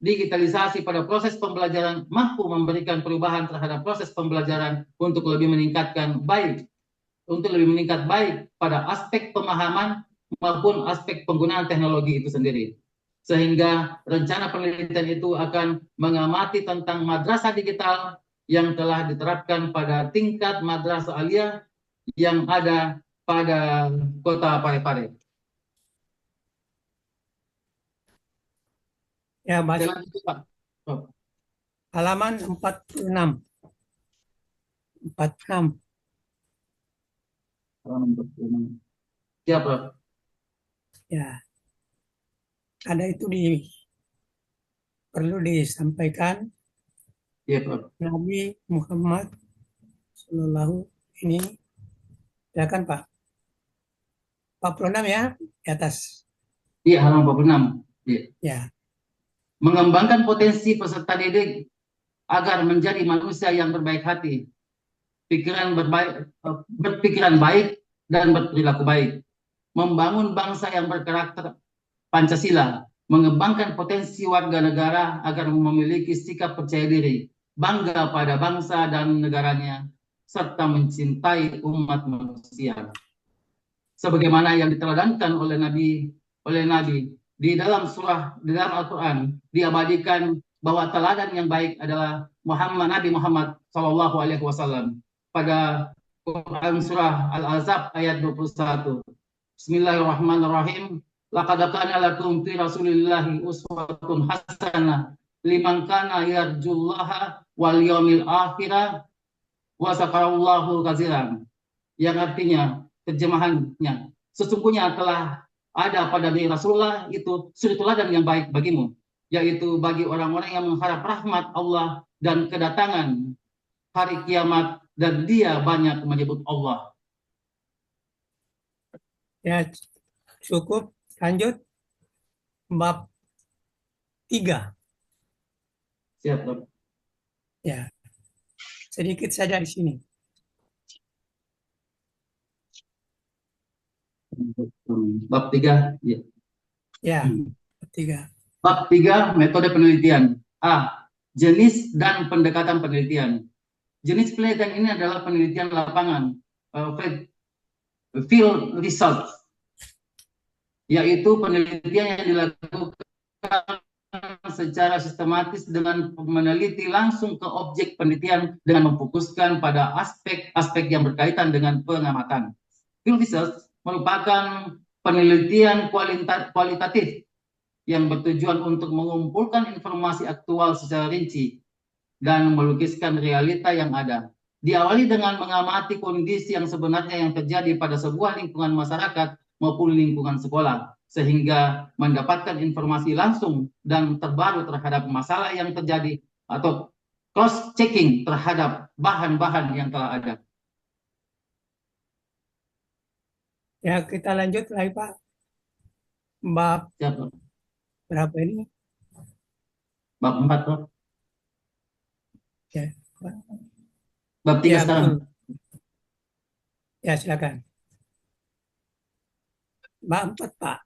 digitalisasi pada proses pembelajaran mampu memberikan perubahan terhadap proses pembelajaran untuk lebih meningkat baik pada aspek pemahaman maupun aspek penggunaan teknologi itu sendiri. Sehingga rencana penelitian itu akan mengamati tentang madrasah digital yang telah diterapkan pada tingkat madrasah aliyah yang ada pada kota Parepare. Ya, Mas. Jalan itu, Pak. Oh, Halaman 46. 46. halaman 46. Ya, Prof. Ya. Ada itu perlu disampaikan Ya, Prof. Nabi Muhammad Sallallahu ini, silakan Pak. 46 ya, di atas. Iya, halaman 46. Ya. Ya. Mengembangkan potensi peserta didik agar menjadi manusia yang berbaik hati, berpikiran baik dan berperilaku baik, membangun bangsa yang berkarakter Pancasila, mengembangkan potensi warga negara agar memiliki sikap percaya diri, bangga pada bangsa dan negaranya, serta mencintai umat manusia. Sebagaimana yang diteladankan oleh Nabi di dalam Al-Quran, diabadikan bahwa teladan yang baik adalah Nabi Muhammad Shallallahu Alaihi Wasallam pada Quran surah Al-Ahzab ayat 21. Bismillahirrahmanirrahim. Laqad kana lakum fi Rasulillahi uswatun hasanah liman kana yarjullaha wal yaumil akhir wa zakarallahu katsiran. Yang artinya, terjemahannya, sesungguhnya telah ada pada diri Rasulullah itu suri teladan yang baik bagimu, yaitu bagi orang-orang yang mengharap rahmat Allah dan kedatangan hari kiamat, dan dia banyak menyebut Allah. Ya, cukup. Lanjut. Bab 3. Siap, Prof. Ya. Sedikit saja di sini. Bab 3, ya. Ya, ketiga. Bab 3, metode penelitian. A. Jenis dan pendekatan penelitian. Jenis penelitian ini adalah penelitian lapangan, field research, yaitu penelitian yang dilakukan secara sistematis dengan meneliti langsung ke objek penelitian dengan memfokuskan pada aspek-aspek yang berkaitan dengan pengamatan. Field research merupakan penelitian kualitatif yang bertujuan untuk mengumpulkan informasi aktual secara rinci dan melukiskan realita yang ada. Diawali dengan mengamati kondisi yang sebenarnya yang terjadi pada sebuah lingkungan masyarakat maupun lingkungan sekolah, sehingga mendapatkan informasi langsung dan terbaru terhadap masalah yang terjadi atau cross-checking terhadap bahan-bahan yang telah ada. Ya, kita lanjut lagi, Pak. Bab Siap, berapa ini? Bab 4, Prof. Ya, Bab 3 ya sekarang. betul. Ya, silakan. Bab 4, Pak.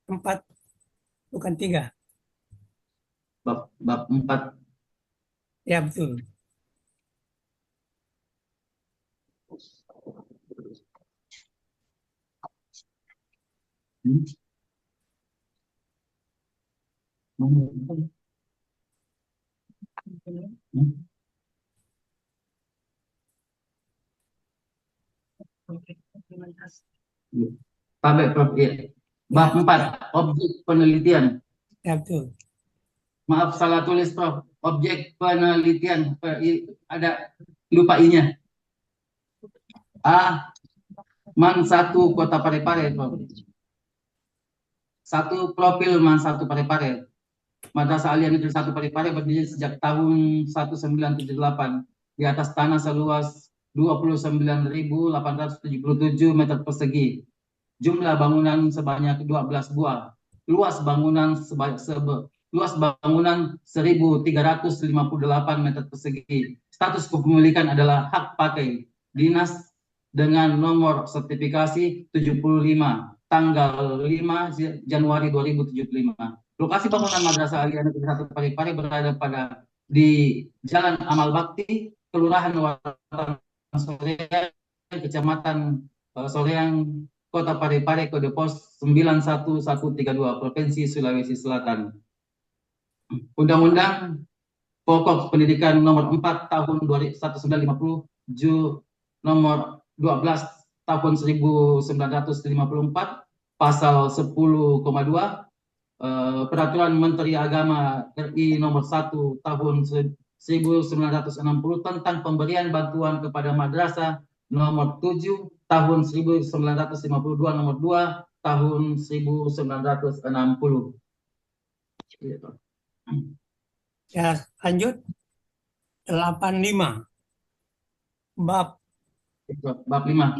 4, bukan 3. Bab 4. Ya, betul. Pak Prof. Ya. Bab 4, objek penelitian. Ya, betul. Maaf salah tulis Prof. Objek penelitian ada lupa I-nya. A. Man 1 Kota Parepare, Prof. 1 profil Man 1 Parepare. Madrasah Aliyah Negeri 1 Parepare berdiri sejak tahun 1978 di atas tanah seluas 29.877 meter persegi. Jumlah bangunan sebanyak 12 buah. Luas bangunan 1.358 meter persegi. Status kepemilikan adalah hak pakai dinas dengan nomor sertifikasi 75 tanggal 5 Januari 2075. Lokasi bangunan Madrasah Aliyah Negeri 1 Parepare berada di Jalan Amal Bakti, Kelurahan Watan Soreang, Kecamatan Soreang, Kota Parepare, kode pos 91132, Provinsi Sulawesi Selatan. Undang-Undang Pokok Pendidikan Nomor 4 Tahun 1950, Nomor 12 Tahun 1954, Pasal 10,2, Peraturan Menteri Agama RI Nomor 1 Tahun 1960 tentang pemberian bantuan kepada madrasah, Nomor 7 Tahun 1952, Nomor 2 Tahun 1960. Ya, lanjut. 85. Bab 5.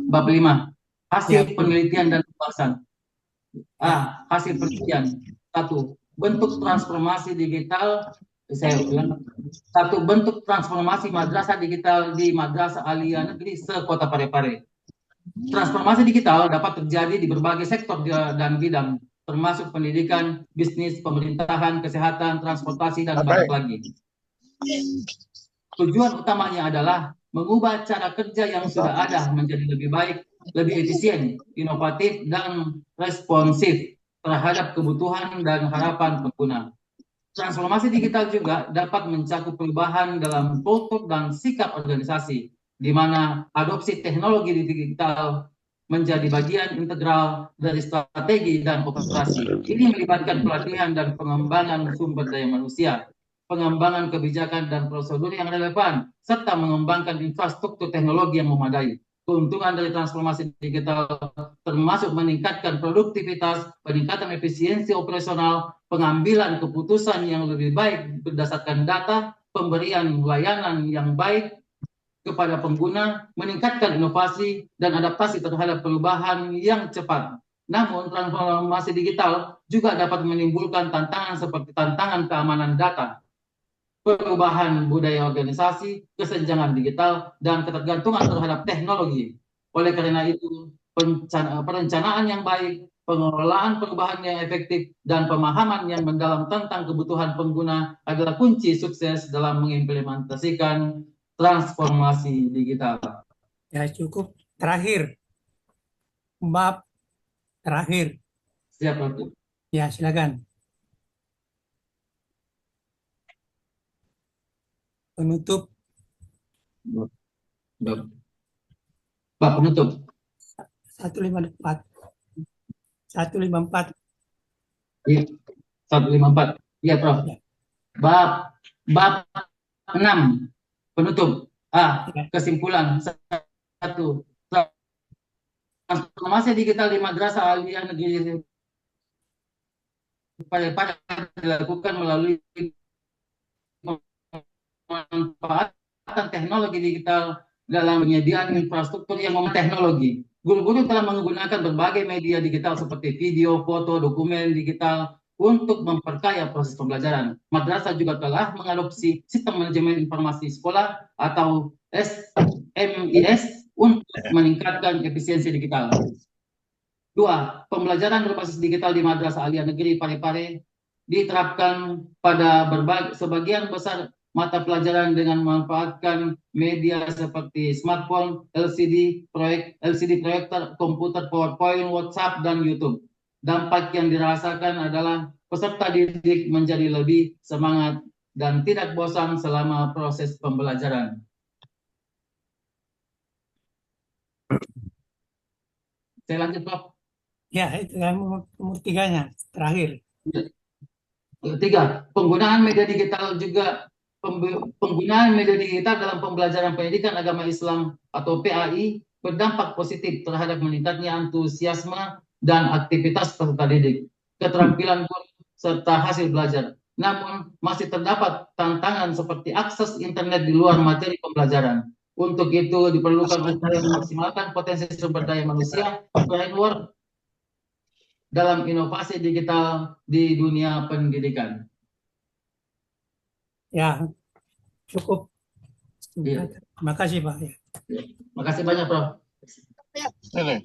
Bab 5. Hasil Ya. penelitian dan pembahasan. A. Hasil penelitian. 1. Bentuk transformasi digital. Saya ulang. 1. Bentuk transformasi madrasah digital di Madrasah Aliyah Negeri se-Kota Parepare. Transformasi digital dapat terjadi di berbagai sektor dan bidang, termasuk pendidikan, bisnis, pemerintahan, kesehatan, transportasi, dan banyak lagi. Tujuan utamanya adalah mengubah cara kerja yang sudah ada menjadi lebih baik, lebih efisien, inovatif, dan responsif terhadap kebutuhan dan harapan pengguna. Transformasi digital juga dapat mencakup perubahan dalam kultur dan sikap organisasi, di mana adopsi teknologi digital menjadi bagian integral dari strategi dan operasi. Ini melibatkan pelatihan dan pengembangan sumber daya manusia, pengembangan kebijakan dan prosedur yang relevan, serta mengembangkan infrastruktur teknologi yang memadai. Keuntungan dari transformasi digital termasuk meningkatkan produktivitas, peningkatan efisiensi operasional, pengambilan keputusan yang lebih baik berdasarkan data, pemberian layanan yang baik kepada pengguna, meningkatkan inovasi dan adaptasi terhadap perubahan yang cepat. Namun, transformasi digital juga dapat menimbulkan tantangan seperti tantangan keamanan data, perubahan budaya organisasi, kesenjangan digital, dan ketergantungan terhadap teknologi. Oleh karena itu, perencanaan yang baik, pengelolaan perubahan yang efektif, dan pemahaman yang mendalam tentang kebutuhan pengguna adalah kunci sukses dalam mengimplementasikan transformasi digital. Ya cukup. Terakhir, Mbak, terakhir. Siap, Prof. Ya silakan. Penutup. Pak penutup. 154. 154. Iya, 154. Iya, Prof. Ya. Bab 6 penutup. Ya. Kesimpulan 1. Transformasi digital di Madrasah Aliyah Negeri Parepare dilakukan melalui pemanfaatan teknologi digital dalam penyediaan infrastruktur yang teknologi. Guru-guru telah menggunakan berbagai media digital seperti video, foto, dokumen digital untuk memperkaya proses pembelajaran. Madrasah juga telah mengadopsi sistem manajemen informasi sekolah atau SMIS untuk meningkatkan efisiensi digital. 2. Pembelajaran berbasis digital di Madrasah Aliyah Negeri Parepare diterapkan pada sebagian besar mata pelajaran dengan memanfaatkan media seperti smartphone, LCD proyektor, komputer, PowerPoint, WhatsApp, dan YouTube. Dampak yang dirasakan adalah peserta didik menjadi lebih semangat dan tidak bosan selama proses pembelajaran. Saya lanjut, Prof. Ya, itu nomor 3-nya, terakhir. 3. Penggunaan media digital dalam pembelajaran pendidikan agama Islam atau PAI berdampak positif terhadap meningkatnya antusiasme dan aktivitas peserta didik, keterampilan guru, serta hasil belajar. Namun, masih terdapat tantangan seperti akses internet di luar materi pembelajaran. Untuk itu, diperlukan upaya memaksimalkan potensi sumber daya manusia, framework dalam inovasi digital di dunia pendidikan. Ya, cukup. Iya. Terima kasih, Pak. Ya. Terima kasih banyak, Prof. Ini.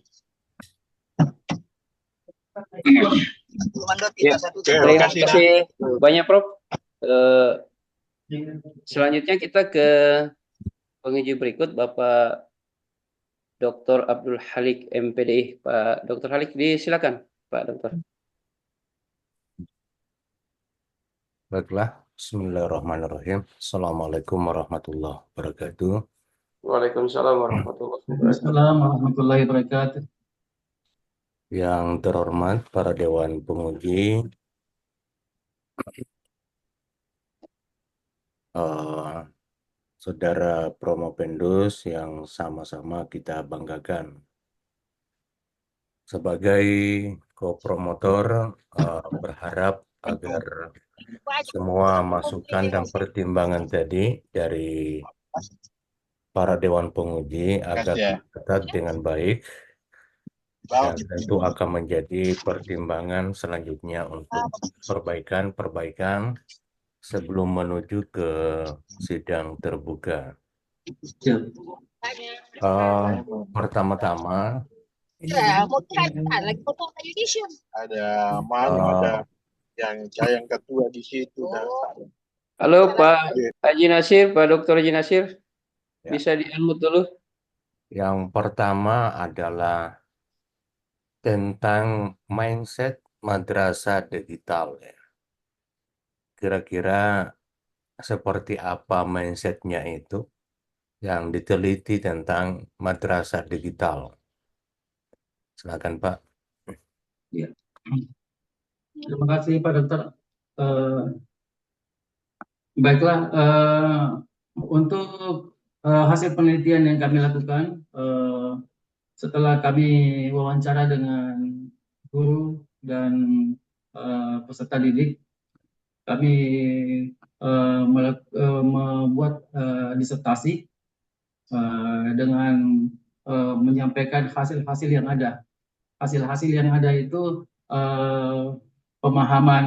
Ya, terima kasih banyak, Prof. Selanjutnya kita ke penguji berikut, Bapak Dr. Abdul Halik MPDI. Pak Dr. Halik, disilakan, Pak Dr. Baiklah, bismillahirrahmanirrahim. Assalamualaikum warahmatullahi wabarakatuh. Waalaikumsalam warahmatullahi wabarakatuh. Waalaikumsalam warahmatullahi wabarakatuh. Yang terhormat para Dewan Penguji, Saudara Promopendus yang sama-sama kita banggakan. Sebagai kopromotor, berharap agar semua masukan dan pertimbangan tadi dari para Dewan Penguji agar dicatat dengan baik dan tentu akan menjadi pertimbangan selanjutnya untuk perbaikan sebelum menuju ke sidang terbuka. Pertama-tama ada yang ketua di situ. Halo Pak Haji Nasir, Pak Dr. Haji Nasir, Ya. bisa di-unmute dulu. Yang pertama adalah tentang mindset madrasah digital. Kira-kira seperti apa mindsetnya itu yang diteliti tentang madrasah digital. Silakan Pak. Ya. Terima kasih Pak Dokter. Baiklah, untuk hasil penelitian yang kami lakukan, setelah kami wawancara dengan guru dan peserta didik, kami membuat disertasi dengan menyampaikan hasil-hasil yang ada. Hasil-hasil yang ada itu pemahaman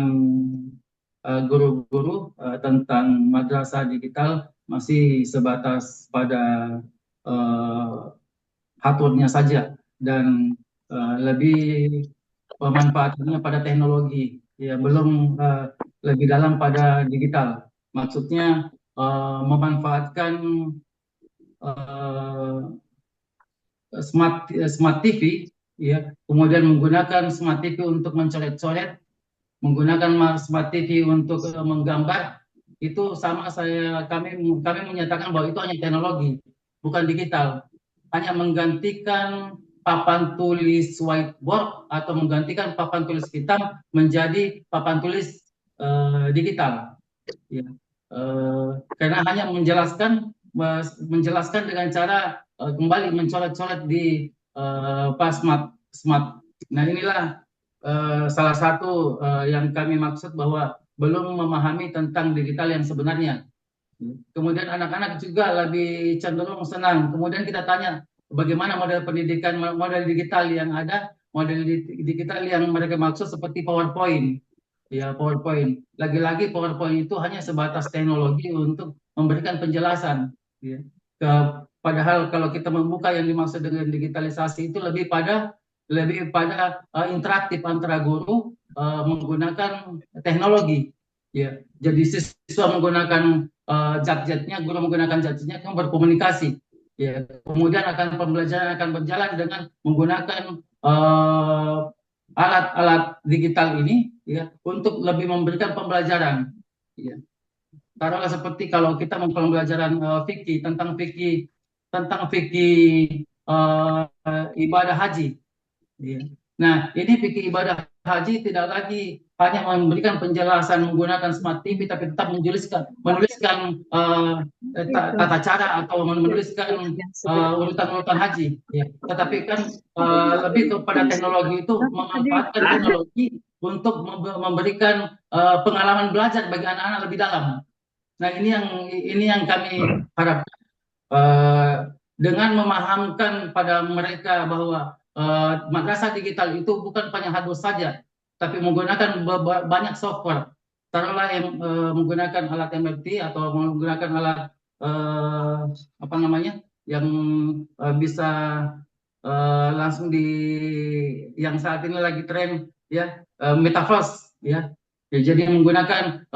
guru-guru tentang madrasah digital masih sebatas pada hardware-nya saja dan lebih pemanfaatannya pada teknologi, ya belum lebih dalam pada digital. Maksudnya memanfaatkan eh, smart TV, ya, kemudian menggunakan smart TV untuk mencoret-coret, menggunakan smart TV untuk menggambar, itu sama kami menyatakan bahwa itu hanya teknologi, bukan digital, hanya menggantikan papan tulis whiteboard atau menggantikan papan tulis hitam menjadi papan tulis digital, ya. Karena hanya menjelaskan dengan cara kembali mencoret-coret di smart smart. Nah, inilah salah satu yang kami maksud bahwa belum memahami tentang digital yang sebenarnya. Kemudian anak-anak juga lebih cenderung senang. Kemudian kita tanya bagaimana model pendidikan, model digital yang ada, model digital yang mereka maksud seperti PowerPoint. Ya, PowerPoint. Lagi-lagi PowerPoint itu hanya sebatas teknologi untuk memberikan penjelasan. Ya. Padahal kalau kita membuka yang dimaksud dengan digitalisasi itu lebih pada interaktif antara guru menggunakan teknologi. Ya, jadi siswa menggunakan jat-jatnya, guru menggunakan jat-jatnya kan berkomunikasi. Ya, kemudian pembelajaran akan berjalan dengan menggunakan alat-alat digital ini, ya, untuk lebih memberikan pembelajaran. Ya. Taruhlah seperti kalau kita pembelajaran fikih ibadah haji. Ya. Nah, ini fikih ibadah haji tidak lagi hanya memberikan penjelasan menggunakan smart TV, tapi tetap menuliskan tata cara atau menuliskan urutan-urutan haji. Ya. Tetapi kan lebih kepada teknologi itu memanfaatkan teknologi untuk memberikan pengalaman belajar bagi anak-anak lebih dalam. Nah, ini yang kami harapkan. Dengan memahamkan pada mereka bahwa madrasah digital itu bukan hanya hardware saja, tapi menggunakan banyak software. Taruhlah yang menggunakan alat MRT atau menggunakan alat apa namanya yang bisa langsung yang saat ini lagi tren, ya, metaverse, ya. Jadi menggunakan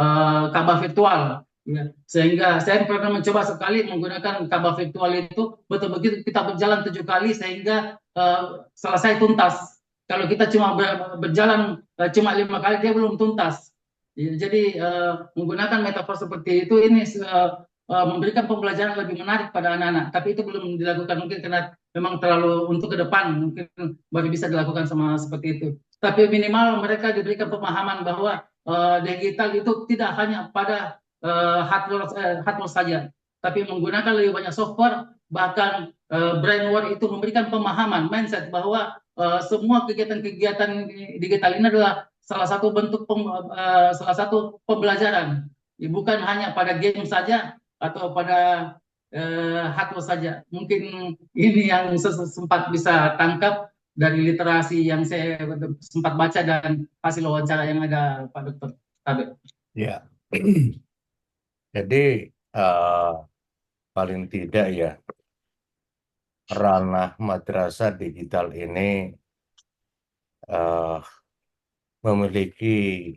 Ka'bah virtual. Ya, sehingga saya pernah mencoba sekali menggunakan Ka'bah virtual itu, betul-betul kita berjalan 7 kali sehingga selesai tuntas. Kalau kita cuma berjalan cuma 5 kali, dia belum tuntas. Ya, jadi menggunakan metaverse seperti itu ini memberikan pembelajaran lebih menarik pada anak-anak. Tapi itu belum dilakukan mungkin karena memang terlalu untuk ke depan, mungkin baru bisa dilakukan sama seperti itu. Tapi minimal mereka diberikan pemahaman bahwa digital itu tidak hanya pada hardware saja, tapi menggunakan lebih banyak software, bahkan brainware itu memberikan pemahaman, mindset bahwa semua kegiatan-kegiatan digital ini adalah salah satu bentuk salah satu pembelajaran, bukan hanya pada game saja atau pada hardware saja. Mungkin ini yang sempat bisa tangkap dari literasi yang saya sempat baca dan hasil wawancara yang ada Pak Dokter Tabe. Ya. Jadi paling tidak ya ranah madrasah digital ini memiliki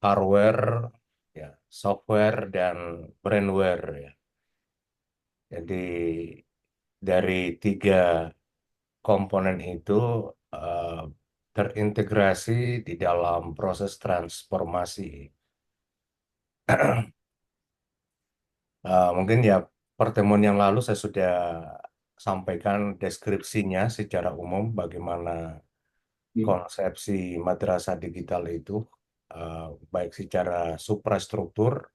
hardware, ya, software dan brainware, ya. Jadi dari 3 komponen itu terintegrasi di dalam proses transformasi. Mungkin ya pertemuan yang lalu saya sudah sampaikan deskripsinya secara umum bagaimana konsepsi madrasah digital itu, baik secara suprastruktur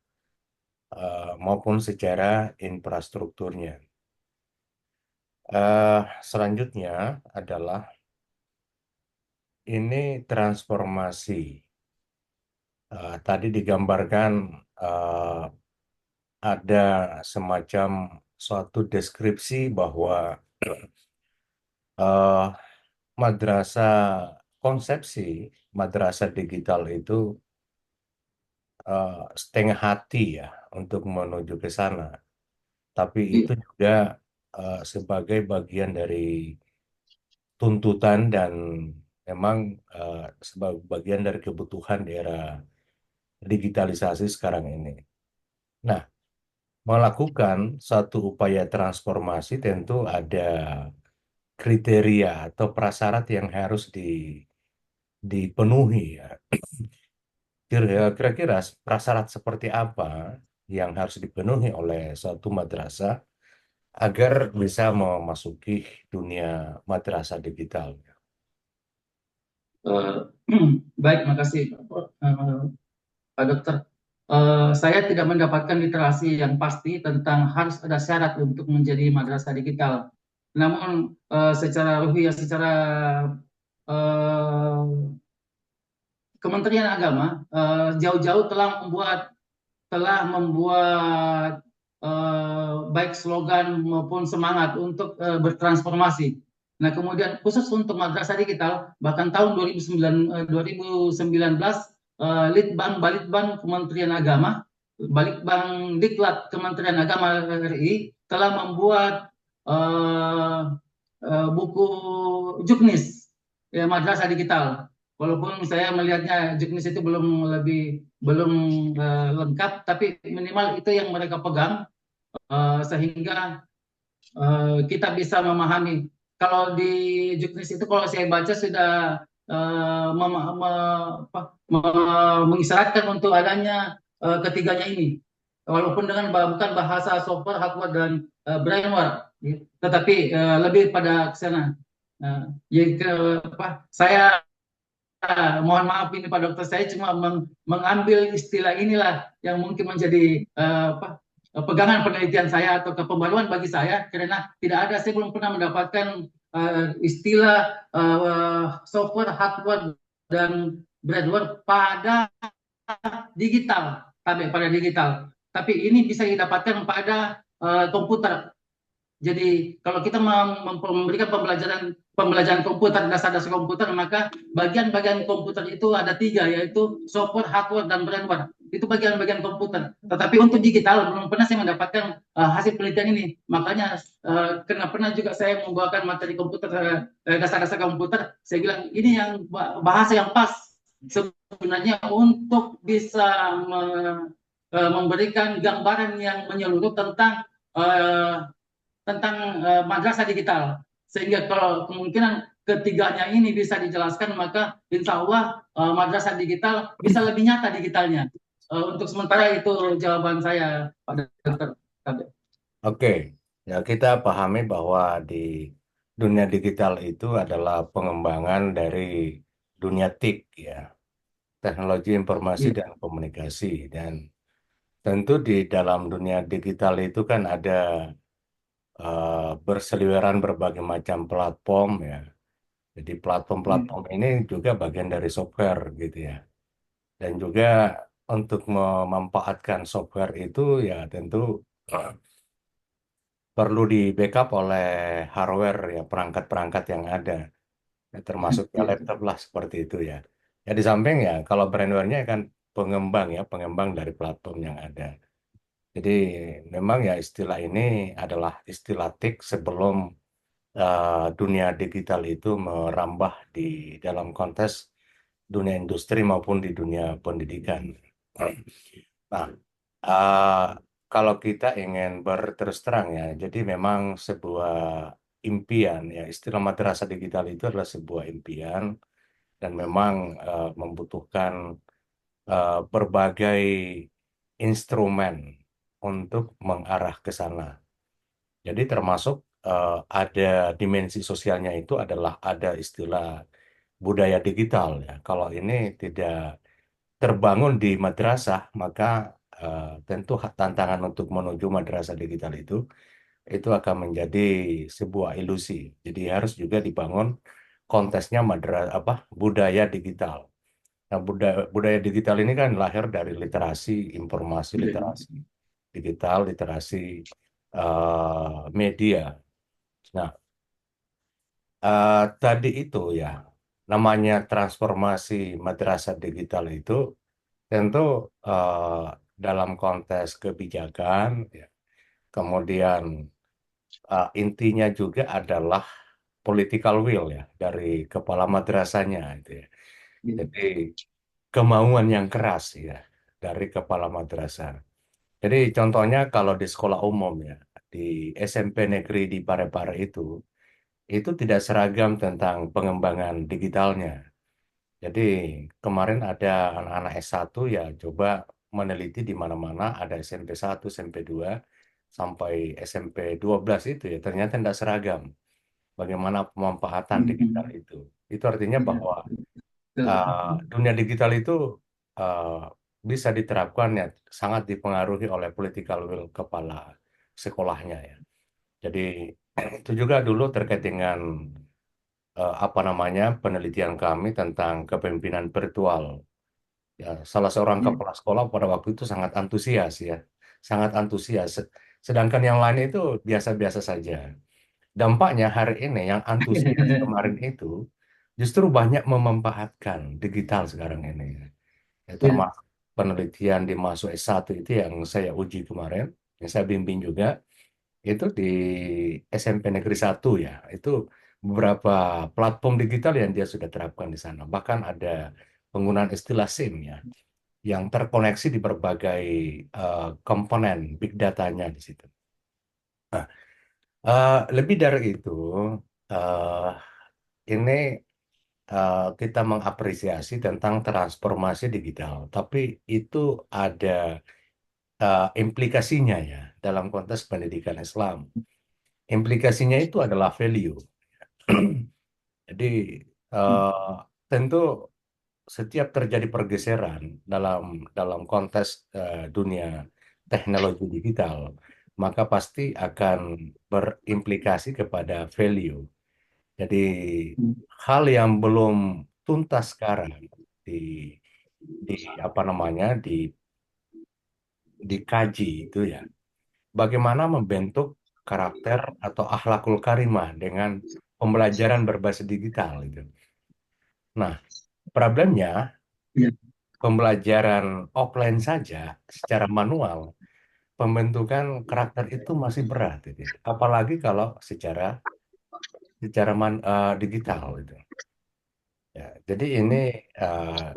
maupun secara infrastrukturnya. Selanjutnya adalah ini transformasi. Tadi digambarkan ada semacam suatu deskripsi bahwa konsepsi madrasah digital itu setengah hati ya untuk menuju ke sana. Tapi itu juga sebagai bagian dari tuntutan dan memang sebagai bagian dari kebutuhan di era digitalisasi sekarang ini. Nah, melakukan satu upaya transformasi tentu ada kriteria atau prasyarat yang harus dipenuhi ya. Kira-kira prasyarat seperti apa yang harus dipenuhi oleh suatu madrasah agar bisa memasuki dunia madrasah digital? Eh, Baik, makasih Pak Dokter. Saya tidak mendapatkan literasi yang pasti tentang harus ada syarat untuk menjadi madrasah digital. Namun secara ruhiyah, secara eh, Kementerian Agama jauh-jauh telah membuat baik slogan maupun semangat untuk bertransformasi. Nah, kemudian khusus untuk madrasah digital, bahkan tahun 2019, Litbang Kementerian Agama, Balitbang Diklat Kementerian Agama RI telah membuat eh, buku Juknis ya, madrasah digital. Walaupun saya melihatnya juknis itu belum lengkap, tapi minimal itu yang mereka pegang sehingga kita bisa memahami. Kalau di juknis itu kalau saya baca sudah mengisyaratkan untuk adanya ketiganya ini, walaupun dengan bukan bahasa software, hardware dan brainware, ya, tetapi lebih pada ke sana. Saya mohon maaf ini Pak Dokter, saya cuma mengambil istilah inilah yang mungkin menjadi pegangan penelitian saya atau kepembaruan bagi saya, karena saya belum pernah mendapatkan istilah software, hardware dan brainware pada digital, Tapi ini bisa didapatkan pada komputer. Jadi kalau kita memberikan pembelajaran komputer, dasar-dasar komputer, maka bagian-bagian komputer itu ada 3, yaitu software, hardware, dan firmware. Itu bagian-bagian komputer. Tetapi untuk digital belum pernah saya mendapatkan hasil penelitian ini. Makanya karena pernah juga saya membawakan materi komputer, dasar-dasar komputer, saya bilang ini yang bahasa yang pas sebenarnya untuk bisa memberikan gambaran yang menyeluruh tentang madrasah digital. Sehingga kalau kemungkinan ketiganya ini bisa dijelaskan, maka insya Allah madrasah digital bisa lebih nyata digitalnya. Untuk sementara itu jawaban saya, Pak Dokter. Oke, ya kita pahami bahwa di dunia digital itu adalah pengembangan dari dunia TIK ya, teknologi informasi dan komunikasi. Dan tentu di dalam dunia digital itu kan ada berseliweran berbagai macam platform ya. Jadi platform-platform ini juga bagian dari software gitu ya. Dan juga untuk memanfaatkan software itu ya tentu perlu di backup oleh hardware ya, perangkat-perangkat yang ada. Ya, termasuk ya laptop lah seperti itu ya. Ya di samping ya kalau brandware-nya kan pengembang dari platform yang ada. Jadi memang ya istilah ini adalah istilah TIK sebelum dunia digital itu merambah di dalam konteks dunia industri maupun di dunia pendidikan. Nah, eh, kalau kita ingin berterus terang ya, jadi memang sebuah impian ya, istilah madrasah digital itu adalah sebuah impian dan memang membutuhkan berbagai instrumen untuk mengarah ke sana. Jadi termasuk ada dimensi sosialnya itu adalah ada istilah budaya digital ya. Kalau ini tidak terbangun di madrasah, maka tentu tantangan untuk menuju madrasah digital itu akan menjadi sebuah ilusi. Jadi harus juga dibangun konteksnya budaya digital. Nah, budaya digital ini kan lahir dari literasi informasi, literasi digital, literasi media. Nah, tadi itu ya namanya transformasi madrasah digital itu tentu dalam konteks kebijakan, ya, kemudian intinya juga adalah political will ya dari kepala madrasahnya itu ya. Jadi kemauan yang keras ya dari kepala madrasah. Jadi contohnya kalau di sekolah umum ya, di SMP negeri di Parepare itu tidak seragam tentang pengembangan digitalnya. Jadi kemarin ada anak-anak S1 ya coba meneliti di mana-mana ada SMP 1, SMP 2 sampai SMP 12 itu ya ternyata tidak seragam bagaimana pemanfaatan digital itu. Itu artinya bahwa dunia digital itu uh, bisa diterapkan ya sangat dipengaruhi oleh political will kepala sekolahnya ya. Jadi itu juga dulu terkait dengan apa namanya penelitian kami tentang kepemimpinan virtual. Ya, salah seorang kepala sekolah pada waktu itu sangat antusias ya, sangat antusias. Sedangkan yang lain itu biasa-biasa saja. Dampaknya hari ini yang antusias kemarin itu justru banyak memanfaatkan digital sekarang ini. Ya, termasuk penelitian di Masuk S1 itu yang saya uji kemarin, yang saya bimbing juga, itu di SMP Negeri 1 ya. Itu beberapa platform digital yang dia sudah terapkan di sana. Bahkan ada penggunaan istilah SIM ya, yang terkoneksi di berbagai komponen big datanya di situ. Nah, lebih dari itu, eh, ini kita mengapresiasi tentang transformasi digital, tapi itu ada implikasinya ya dalam konteks pendidikan Islam. Implikasinya itu adalah value. Jadi eh, tentu setiap terjadi pergeseran dalam dalam konteks dunia teknologi digital, maka pasti akan berimplikasi kepada value. Jadi hal yang belum tuntas sekarang di di apa namanya dikaji itu ya. Bagaimana membentuk karakter atau akhlakul karimah dengan pembelajaran berbasis digital itu. Nah, problemnya pembelajaran offline saja secara manual pembentukan karakter itu masih berat itu. Apalagi kalau secara digital itu. Ya, jadi ini eh,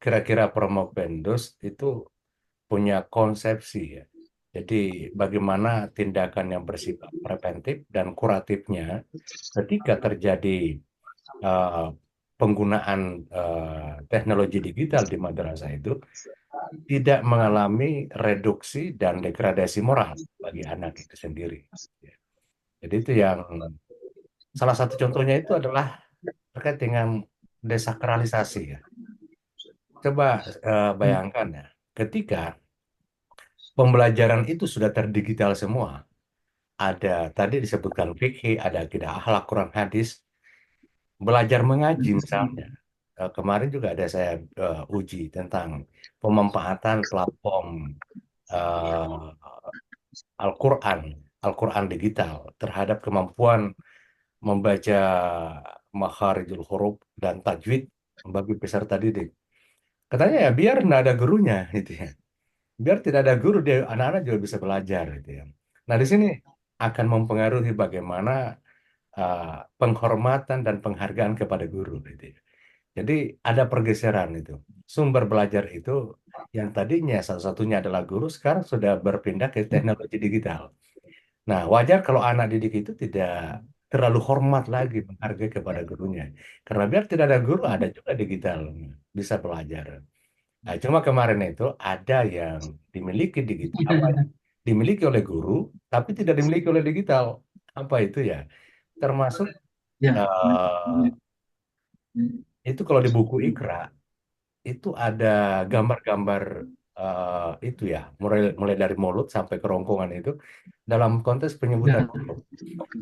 kira-kira Promopendus itu punya konsepsi ya. Jadi bagaimana tindakan yang bersifat preventif dan kuratifnya ketika terjadi eh, penggunaan teknologi digital di madrasah itu tidak mengalami reduksi dan degradasi moral bagi anak itu sendiri. Jadi itu yang salah satu contohnya itu adalah terkait dengan desakralisasi ya. Coba bayangkan ya, ketika pembelajaran itu sudah terdigital semua, ada tadi disebutkan fikih, ada akidah akhlak, Quran, hadis, belajar mengaji misalnya. Kemarin juga ada saya uji tentang pemanfaatan platform eh, Al-Quran, Al-Quran digital terhadap kemampuan membaca makharijul huruf dan tajwid bagi peserta didik. Katanya ya biar nggak ada gurunya gitu ya. Biar tidak ada guru, dia anak-anak juga bisa belajar gitu ya. Nah, di sini akan mempengaruhi bagaimana uh, penghormatan dan penghargaan kepada guru gitu ya. Jadi ada pergeseran itu. Sumber belajar itu yang tadinya salah satunya adalah guru sekarang sudah berpindah ke teknologi digital. Nah, wajar kalau anak didik itu tidak terlalu hormat lagi menghargai kepada gurunya. Karena biar tidak ada guru, ada juga digital bisa belajar. Nah, cuma kemarin itu ada yang dimiliki digital, apa ya? Dimiliki oleh guru, tapi tidak dimiliki oleh digital. Apa itu ya? Termasuk eh, itu kalau di buku Ikra itu ada gambar-gambar itu ya, mulai mulai dari mulut sampai kerongkongan itu dalam konteks penyebutan huruf.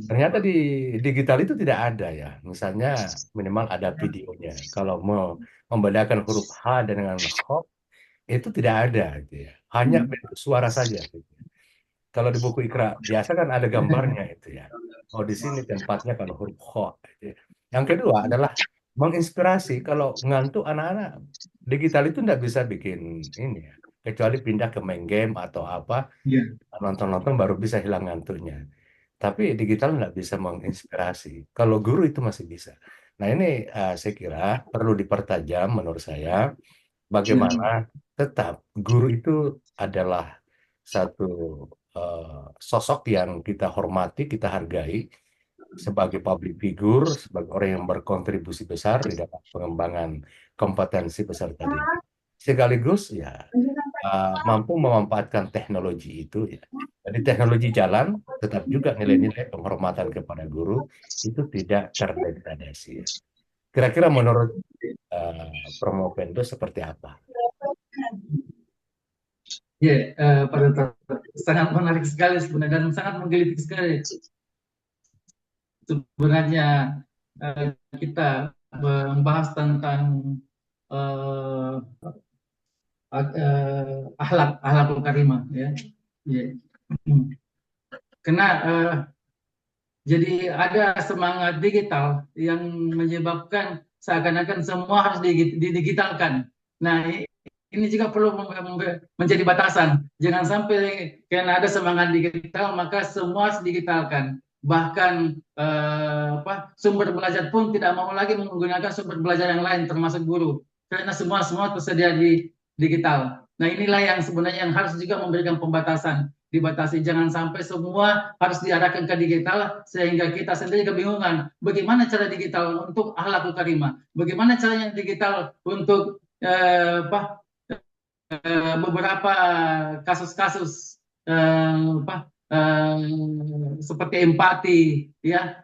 Ternyata di digital itu tidak ada ya. Misalnya minimal ada videonya. Kalau mau membedakan huruf H dengan H itu tidak ada gitu ya. Hanya bentuk suara saja gitu. Kalau di buku Ikra biasa kan ada gambarnya itu ya. Oh di sini tempatnya kalau huruf kho. Gitu ya. Yang kedua adalah menginspirasi. Kalau ngantuk anak-anak digital itu tidak bisa bikin ini ya. Kecuali pindah ke main game atau apa nonton-nonton baru bisa hilang ngantuknya. tapi digital nggak bisa menginspirasi. Kalau guru itu masih bisa. Nah ini saya kira perlu dipertajam menurut saya, bagaimana tetap guru itu adalah satu sosok yang kita hormati, kita hargai sebagai public figure, sebagai orang yang berkontribusi besar di dalam pengembangan kompetensi peserta didik. Sekaligus ya mampu memanfaatkan teknologi itu ya. Jadi teknologi jalan, tetap juga nilai-nilai penghormatan kepada guru itu tidak terdegradasi. Ya. Kira-kira menurut Promo Pendo seperti apa? Ya, Pak Dokter, sangat menarik sekali sebenarnya dan sangat menggelitik sekali. Sebenarnya kita membahas tentang uh, akhlakul karimah, ya. Ya. Karena jadi ada semangat digital yang menyebabkan seakan-akan semua harus didigitalkan. Nah, ini juga perlu menjadi batasan. Jangan sampai karena ada semangat digital maka semua harus digitalkan. Bahkan sumber belajar pun tidak mau lagi menggunakan sumber belajar yang lain termasuk guru, karena semua tersedia di digital. Nah, inilah yang sebenarnya yang harus juga memberikan pembatasan. Dibatasi, jangan sampai semua harus diarahkan ke digital sehingga kita sendiri kebingungan bagaimana cara digital untuk akhlakul karimah, bagaimana caranya digital untuk beberapa kasus-kasus seperti empati, ya,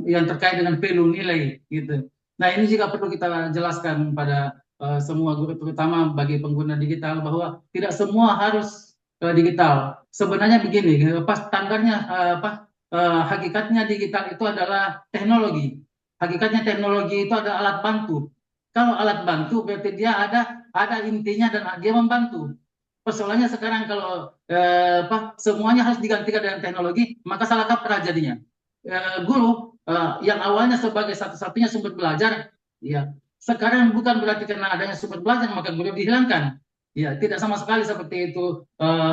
yang terkait dengan value nilai, gitu. Nah, ini juga perlu kita jelaskan pada semua guru, terutama bagi pengguna digital, bahwa tidak semua harus digital. Sebenarnya begini, standarnya hakikatnya digital itu adalah teknologi. Hakikatnya teknologi itu adalah alat bantu. Kalau alat bantu berarti dia ada intinya dan dia membantu. Persoalannya sekarang kalau semuanya harus digantikan dengan teknologi, maka salah kaprah jadinya. Guru yang awalnya sebagai satu-satunya sumber belajar, ya sekarang bukan berarti karena adanya sumber belajar maka guru dihilangkan. Ya, tidak sama sekali seperti itu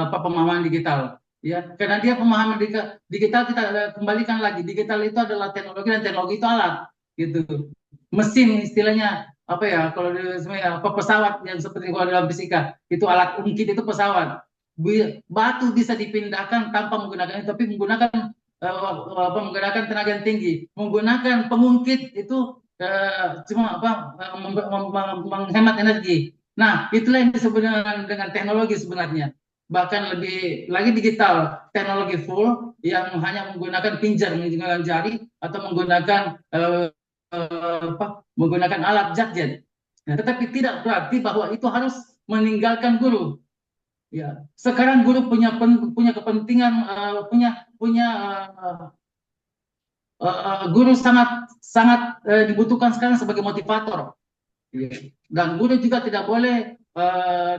pemahaman digital. Ya, karena dia pemahaman digital kita kembalikan lagi. Digital itu adalah teknologi dan teknologi itu alat, gitu. Mesin istilahnya apa ya, kalau pesawat yang seperti kalau dalam fisika itu alat ungkit itu pesawat. Batu bisa dipindahkan tanpa menggunakan itu, tapi menggunakan menggunakan tenaga yang tinggi, menggunakan pengungkit itu cuma menghemat energi. Nah, itulah yang disebut dengan teknologi sebenarnya. Bahkan lebih lagi digital, teknologi full yang hanya menggunakan pinjar, menggunakan jari atau menggunakan menggunakan alat gadget. Nah, tetapi tidak berarti bahwa itu harus meninggalkan guru. Ya, sekarang guru punya kepentingan, guru sangat dibutuhkan sekarang sebagai motivator. Dan guru juga tidak boleh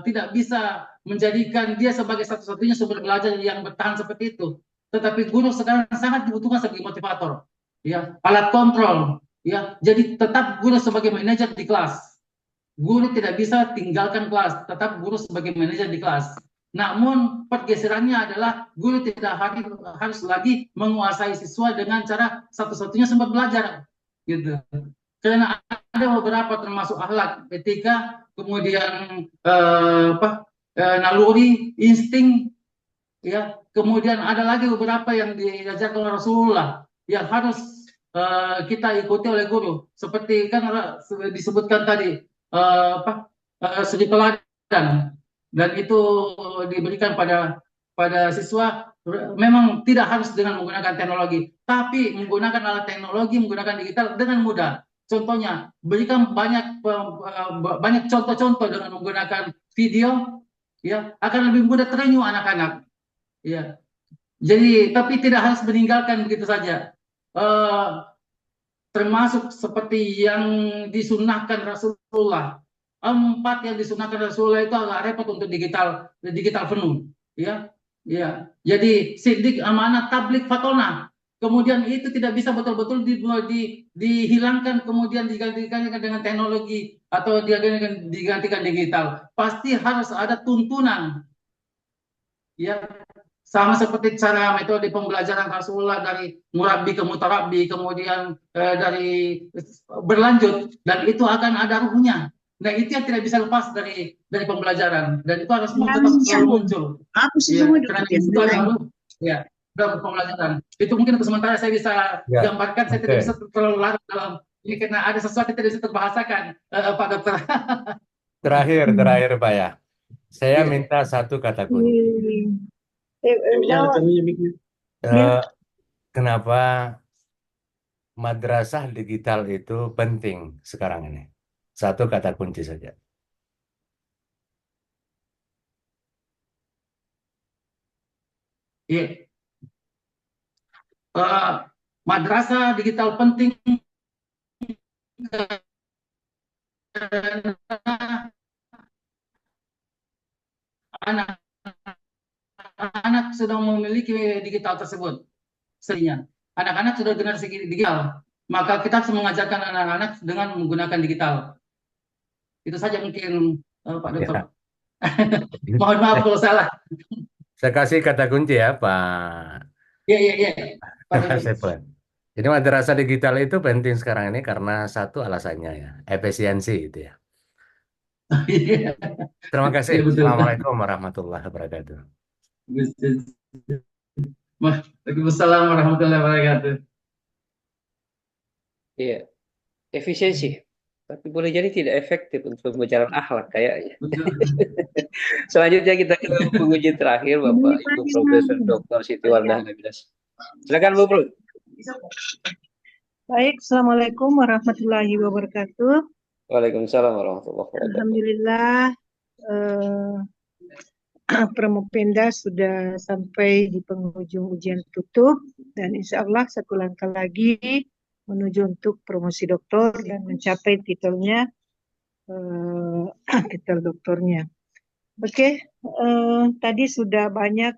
tidak bisa menjadikan dia sebagai satu-satunya sumber belajar yang bertahan seperti itu. Tetapi guru sekarang sangat dibutuhkan sebagai motivator, ya, alat kontrol, ya. Jadi tetap guru sebagai manajer di kelas. Guru tidak bisa tinggalkan kelas, tetap guru sebagai manajer di kelas. Namun pergeserannya adalah guru tidak harus lagi menguasai siswa dengan cara satu-satunya sumber belajar, gitu. Karena ada beberapa termasuk akhlak, etika, kemudian naluri, insting, ya. Kemudian ada lagi beberapa yang diajarkan oleh Rasulullah yang harus kita ikuti oleh guru. Seperti kan disebutkan tadi suri teladan, dan itu diberikan pada siswa. Memang tidak harus dengan menggunakan teknologi, tapi menggunakan alat teknologi, menggunakan digital dengan mudah. Contohnya, berikan banyak contoh-contoh dengan menggunakan video, ya, akan lebih mudah terenyuh anak-anak, ya. Jadi, tapi tidak harus meninggalkan begitu saja. Termasuk seperti yang disunahkan Rasulullah. 4 yang disunahkan Rasulullah itu agak repot untuk digital penuh, ya. Ya, jadi sidik, amanah, tablik, fatona. Kemudian itu tidak bisa betul-betul dihilangkan kemudian digantikan dengan teknologi atau digantikan digital. Pasti harus ada tuntunan, ya. sama seperti cara metode pembelajaran Rasulullah dari murabbi ke mutarabbi, kemudian dari berlanjut, dan itu akan ada ruhnya. Nah, itu yang tidak bisa lepas dari pembelajaran, dan itu harus tetap selalu muncul. Ya, karena itu ada ruh, ya, dalam pembelajaran. Itu mungkin untuk sementara saya bisa Ya, gambarkan, saya tidak bisa terlalu larut dalam ini karena ada sesuatu yang tidak bisa terbahasakan, Pak Dokter. Terakhir Pak ya. Saya Iya. minta satu kata kunci. Eh, kenapa madrasah digital itu penting sekarang ini? Satu kata kunci saja. Iya. Madrasah digital penting karena anak-anak sudah memiliki digital tersebut. Sehingga anak-anak sudah generasi digital, maka kita harus mengajarkan anak-anak dengan menggunakan digital. Itu saja mungkin, Pak Dokter. Ya. Mohon maaf kalau salah. Saya kasih kata kunci ya Pak Iya, iya, iya. Pak Dokter. Seplen. Jadi madrasah digital itu penting sekarang ini karena satu alasannya ya, efisiensi itu ya. Iya, Terima kasih. iya, betul. Assalamualaikum warahmatullahi wabarakatuh. Waalaikumsalam warahmatullahi wabarakatuh. Iya, efisiensi. Tapi boleh jadi tidak efektif untuk pembelajaran akhlak kayaknya. Betul. Selanjutnya kita ke penguji terakhir, Bapak Ibu Profesor Dr. Siti Wardah Nabilas. Silakan Bu Pro. Baik, Assalamualaikum warahmatullahi wabarakatuh. Waalaikumsalam warahmatullahi wabarakatuh. Alhamdulillah, Promopenda sudah sampai di penghujung ujian tutup dan insya Allah satu langkah lagi menuju untuk promosi doktor dan mencapai titelnya, titel doktornya. Oke, tadi sudah banyak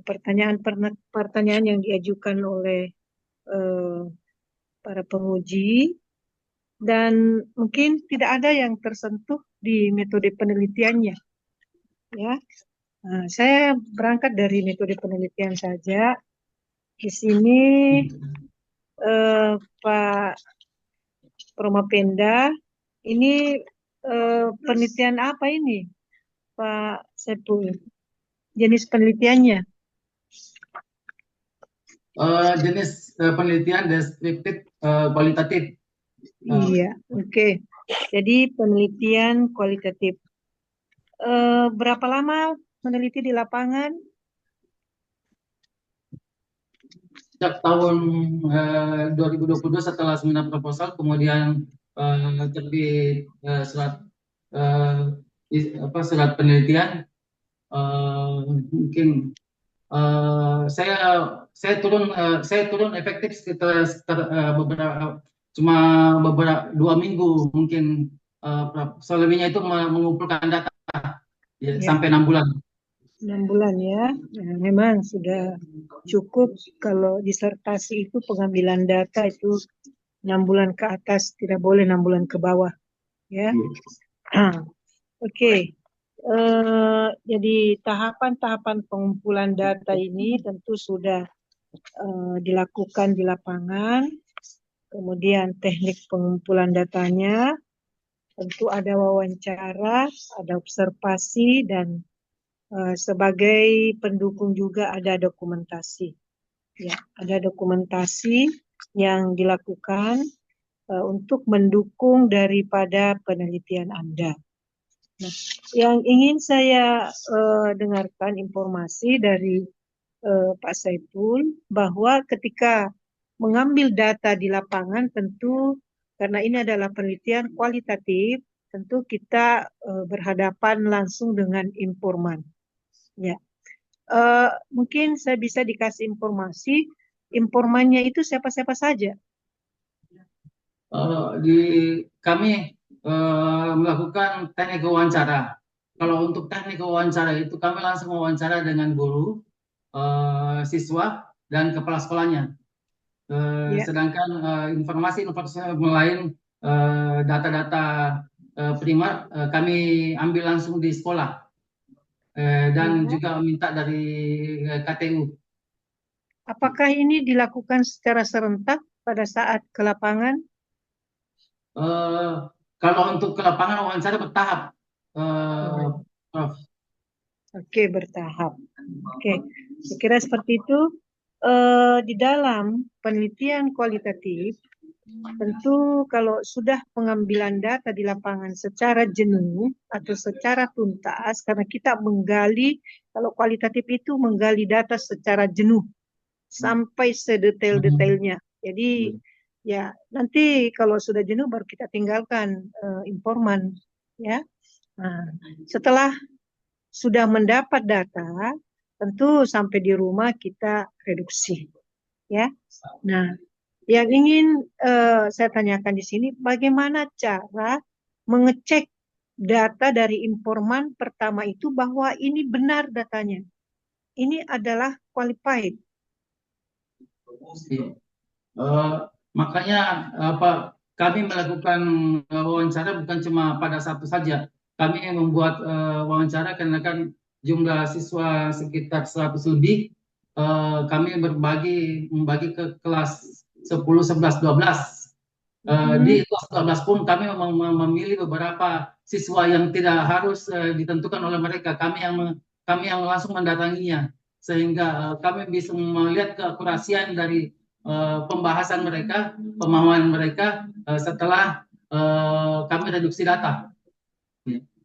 pertanyaan yang diajukan oleh para penguji dan mungkin tidak ada yang tersentuh di metode penelitiannya. Ya, saya berangkat dari metode penelitian saja. Di sini Pak Promopenda, ini penelitian apa ini, Pak Sepul? Jenis penelitiannya? Jenis penelitian deskriptif kualitatif. Iya, oke. Jadi penelitian kualitatif. Berapa lama meneliti di lapangan? Sejak tahun 2022 setelah seminar proposal, kemudian terbit surat surat penelitian. Mungkin saya turun efektif sekitar beberapa 2 minggu mungkin, selebihnya itu mengumpulkan data ya, sampai 6 bulan. 6 bulan ya. Nah, memang sudah cukup kalau disertasi itu pengambilan data itu 6 bulan ke atas, tidak boleh 6 bulan ke bawah ya. Oke. Jadi tahapan-tahapan pengumpulan data ini tentu sudah dilakukan di lapangan. Kemudian teknik pengumpulan datanya, tentu ada wawancara, ada observasi, dan sebagai pendukung juga ada dokumentasi. Ya, ada dokumentasi yang dilakukan untuk mendukung daripada penelitian Anda. Nah, yang ingin saya dengarkan informasi dari Pak Saiful bahwa ketika mengambil data di lapangan tentu karena ini adalah penelitian kualitatif, tentu kita berhadapan langsung dengan informan. Ya, mungkin saya bisa dikasih informasi, informannya itu siapa-siapa saja? Kami melakukan teknik wawancara. Kalau untuk teknik wawancara itu kami langsung wawancara dengan guru, siswa, dan kepala sekolahnya. Sedangkan informasi lain, data-data primer kami ambil langsung di sekolah. dan Ya. juga minta dari KTU. Apakah ini dilakukan secara serentak pada saat ke lapangan? Kalau untuk ke lapangan wawancara bertahap, Prof. Oke, bertahap. Oke, saya kira seperti itu. Di dalam penelitian kualitatif, tentu kalau sudah pengambilan data di lapangan secara jenuh atau secara tuntas, karena kita menggali, kalau kualitatif itu menggali data secara jenuh sampai sedetail-detailnya. Jadi ya nanti kalau sudah jenuh baru kita tinggalkan informan, ya. Nah, setelah sudah mendapat data, tentu sampai di rumah kita reduksi, ya. Nah, yang ingin saya tanyakan di sini, bagaimana cara mengecek data dari informan pertama itu bahwa ini benar datanya, ini adalah qualified. Makanya kami melakukan wawancara bukan cuma pada satu saja. Kami membuat wawancara karena kan jumlah siswa sekitar 100 lebih. Kami membagi ke kelas 10, 11, 12. Di kelas 12 pun kami memilih beberapa siswa yang tidak harus ditentukan oleh mereka. Kami yang langsung mendatanginya, sehingga kami bisa melihat keakurasian dari pembahasan mereka, pemahaman mereka setelah kami reduksi data.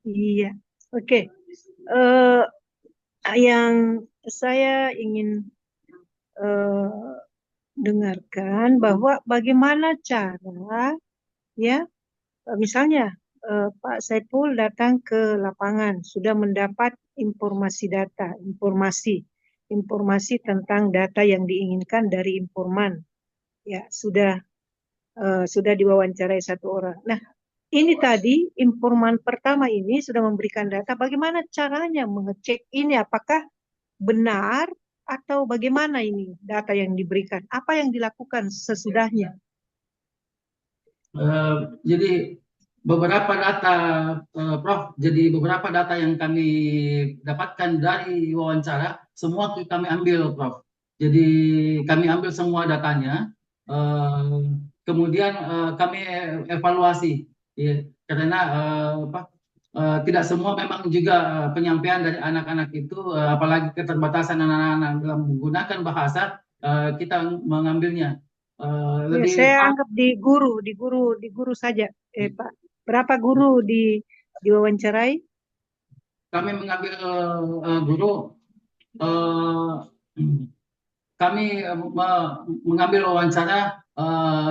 Iya, oke. Yang saya ingin dengarkan bahwa bagaimana cara, ya, misalnya Pak Saiful datang ke lapangan, sudah mendapat informasi data, informasi tentang data yang diinginkan dari informan, ya, sudah diwawancarai satu orang. Nah, ini tadi informan pertama ini sudah memberikan data. Bagaimana caranya mengecek ini? Apakah benar atau bagaimana ini data yang diberikan? Apa yang dilakukan sesudahnya? Jadi beberapa data, Prof. Jadi beberapa data yang kami dapatkan dari wawancara, semua kami ambil, Prof. Jadi kami ambil semua datanya, kemudian kami evaluasi, ya, karena tidak semua memang juga penyampaian dari anak-anak itu, apalagi keterbatasan anak-anak dalam menggunakan bahasa, kita mengambilnya. Ya, saya anggap di guru saja, Pak. Berapa guru diwawancarai? Kami mengambil guru, kami mengambil wawancara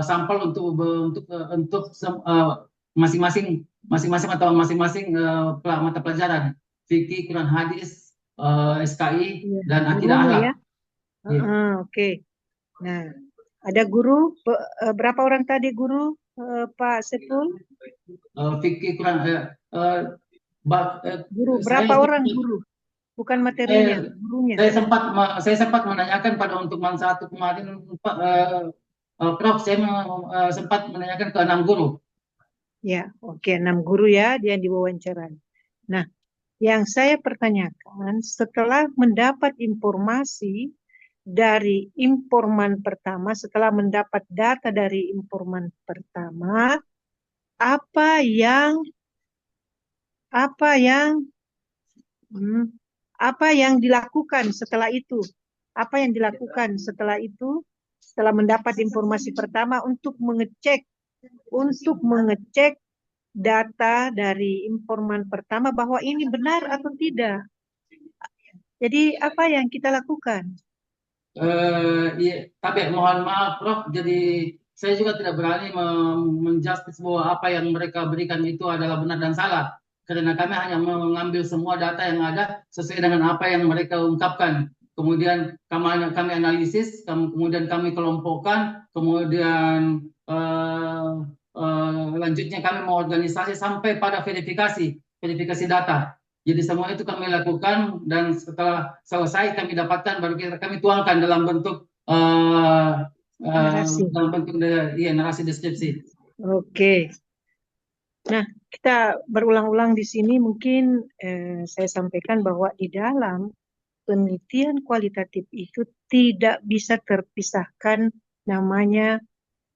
sampel untuk masing-masing atau masing-masing mata pelajaran, fikih, Quran, hadis, SKI, Ya, dan akidah gurumu akhlak. ya. Oke. Nah, ada guru berapa orang tadi guru Pak Saiful? Fikih, Quran, Guru berapa orang guru? Bukan materinya, gurunya. Saya sempat menanyakan pada untuk man 1 kemarin, Prof, saya sempat menanyakan ke 6 guru. Ya, oke, 6 guru ya dia diwawancarai. Nah, yang saya pertanyakan, setelah mendapat informasi dari informan pertama, setelah mendapat data dari informan pertama, apa yang dilakukan setelah itu? Apa yang dilakukan setelah itu? Setelah mendapat informasi pertama untuk mengecek data dari informan pertama bahwa ini benar atau tidak. Jadi apa yang kita lakukan? Iya, tapi mohon maaf, Prof. Jadi saya juga tidak berani menjustis bahwa apa yang mereka berikan itu adalah benar dan salah. Karena kami hanya mengambil semua data yang ada sesuai dengan apa yang mereka ungkapkan. Kemudian kami analisis, kemudian kami kelompokkan, kemudian lanjutnya kami mengorganisasi sampai pada verifikasi data. Jadi semua itu kami lakukan, dan setelah selesai kami dapatkan, baru kami tuangkan dalam bentuk Narasi. narasi deskripsi. Oke. Nah, kita berulang-ulang di sini mungkin saya sampaikan bahwa di dalam penelitian kualitatif itu tidak bisa terpisahkan namanya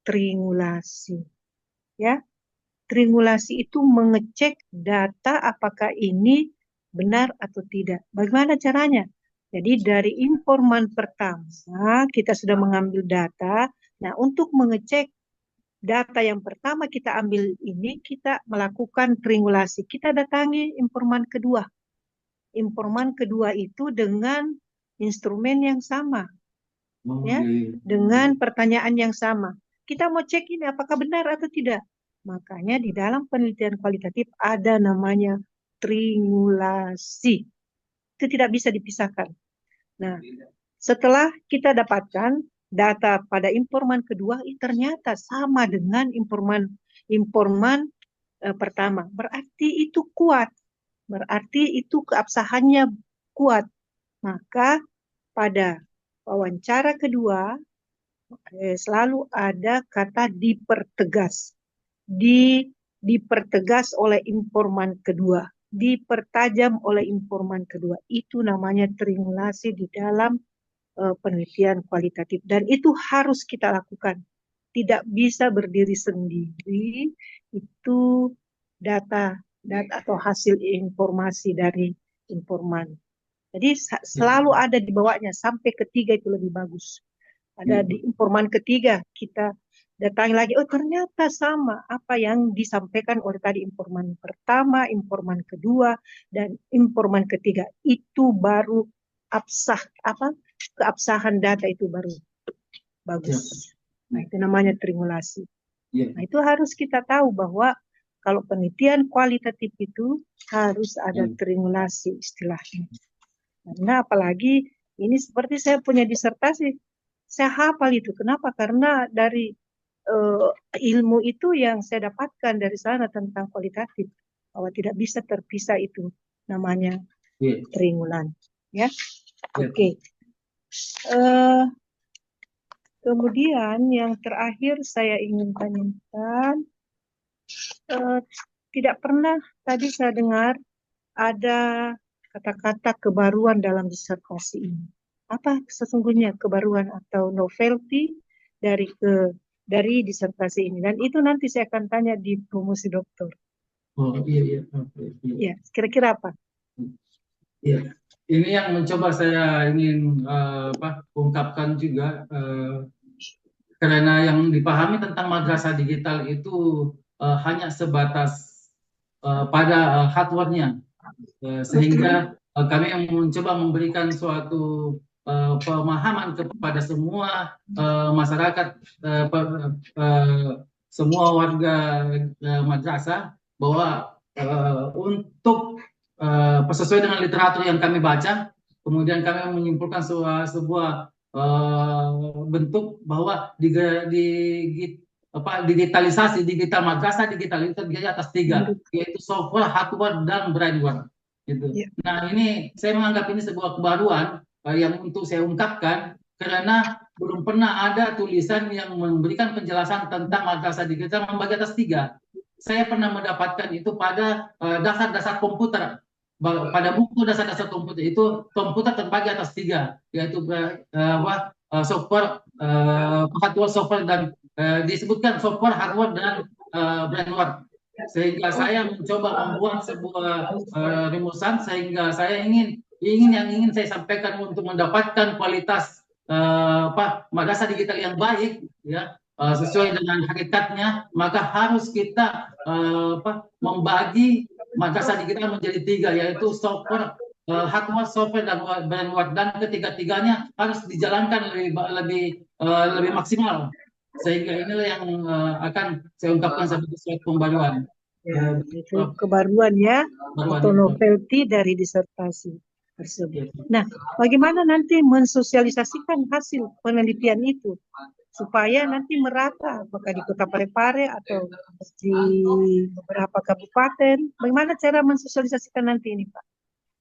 triangulasi. Ya, triangulasi itu mengecek data apakah ini benar atau tidak. Bagaimana caranya? Jadi dari informan pertama kita sudah mengambil data. Nah, untuk mengecek data yang pertama kita ambil ini, kita melakukan triangulasi. Kita datangi informan kedua. Informan kedua itu dengan instrumen yang sama, ya, dengan pertanyaan yang sama. Kita mau cek ini apakah benar atau tidak. Makanya di dalam penelitian kualitatif ada namanya triangulasi. Itu tidak bisa dipisahkan. Nah, setelah kita dapatkan data pada informan kedua, ternyata sama dengan informan pertama. Berarti itu kuat. Berarti itu keabsahannya kuat. Maka pada wawancara kedua selalu ada kata dipertegas. Dipertegas oleh informan kedua. Dipertajam oleh informan kedua. Itu namanya triangulasi di dalam penelitian kualitatif. Dan itu harus kita lakukan. Tidak bisa berdiri sendiri. Itu data atau hasil informasi dari informan. Jadi selalu ada di bawahnya, sampai ketiga itu lebih bagus. Ada di informan ketiga, kita datangi lagi, oh ternyata sama apa yang disampaikan oleh tadi informan pertama, informan kedua, dan informan ketiga. Itu baru keabsahan data itu baru bagus. Nah, itu namanya triangulasi. Nah, itu harus kita tahu bahwa kalau penelitian kualitatif itu harus ada triangulasi istilahnya. Karena apalagi ini seperti saya punya disertasi, saya hafal itu. Kenapa? Karena dari ilmu itu yang saya dapatkan dari sana tentang kualitatif, bahwa tidak bisa terpisah itu namanya triangulan. Ya, oke. Kemudian yang terakhir saya ingin tanyakan, tidak pernah tadi saya dengar ada kata-kata kebaruan dalam disertasi ini. Apa sesungguhnya kebaruan atau novelty dari disertasi ini? Dan itu nanti saya akan tanya di promosi doktor. Oh iya. Ya, kira-kira apa? Iya, ini yang mencoba saya ingin ungkapkan juga, karena yang dipahami tentang madrasah digital itu hanya sebatas pada hardware-nya. Sehingga kami mencoba memberikan suatu pemahaman kepada semua masyarakat, semua warga madrasah, bahwa untuk sesuai dengan literatur yang kami baca, kemudian kami menyimpulkan sebuah bentuk bahwa digitalisasi digital madrasah digital itu terdiri atas tiga, yaitu software, hardware, dan brainware. Gitu. Nah, ini saya menganggap ini sebuah kebaruan yang untuk saya ungkapkan, karena belum pernah ada tulisan yang memberikan penjelasan tentang madrasah digital membagi atas tiga. Saya pernah mendapatkan itu pada dasar-dasar komputer. Pada buku dasar-dasar komputer itu, komputer terbagi atas tiga, yaitu software, hardware, software, dan disebutkan software, hardware, dan brainware. Sehingga saya mencoba membuat sebuah rumusan, sehingga saya ingin saya sampaikan untuk mendapatkan kualitas madrasah digital yang baik, ya, sesuai dengan hakikatnya, maka harus kita membagi madrasah digital menjadi tiga, yaitu software, hardware, software, dan brainware, dan ketiga-tiganya harus dijalankan lebih maksimal. Sehingga inilah yang akan saya ungkapkan sebagai suatu pembaruan. Ya, itu kebaruan ya, atau novelty dari disertasi tersebut. Nah, bagaimana nanti mensosialisasikan hasil penelitian itu supaya nanti merata, apakah di Kota Parepare atau di beberapa kabupaten? Bagaimana cara mensosialisasikan nanti ini, Pak?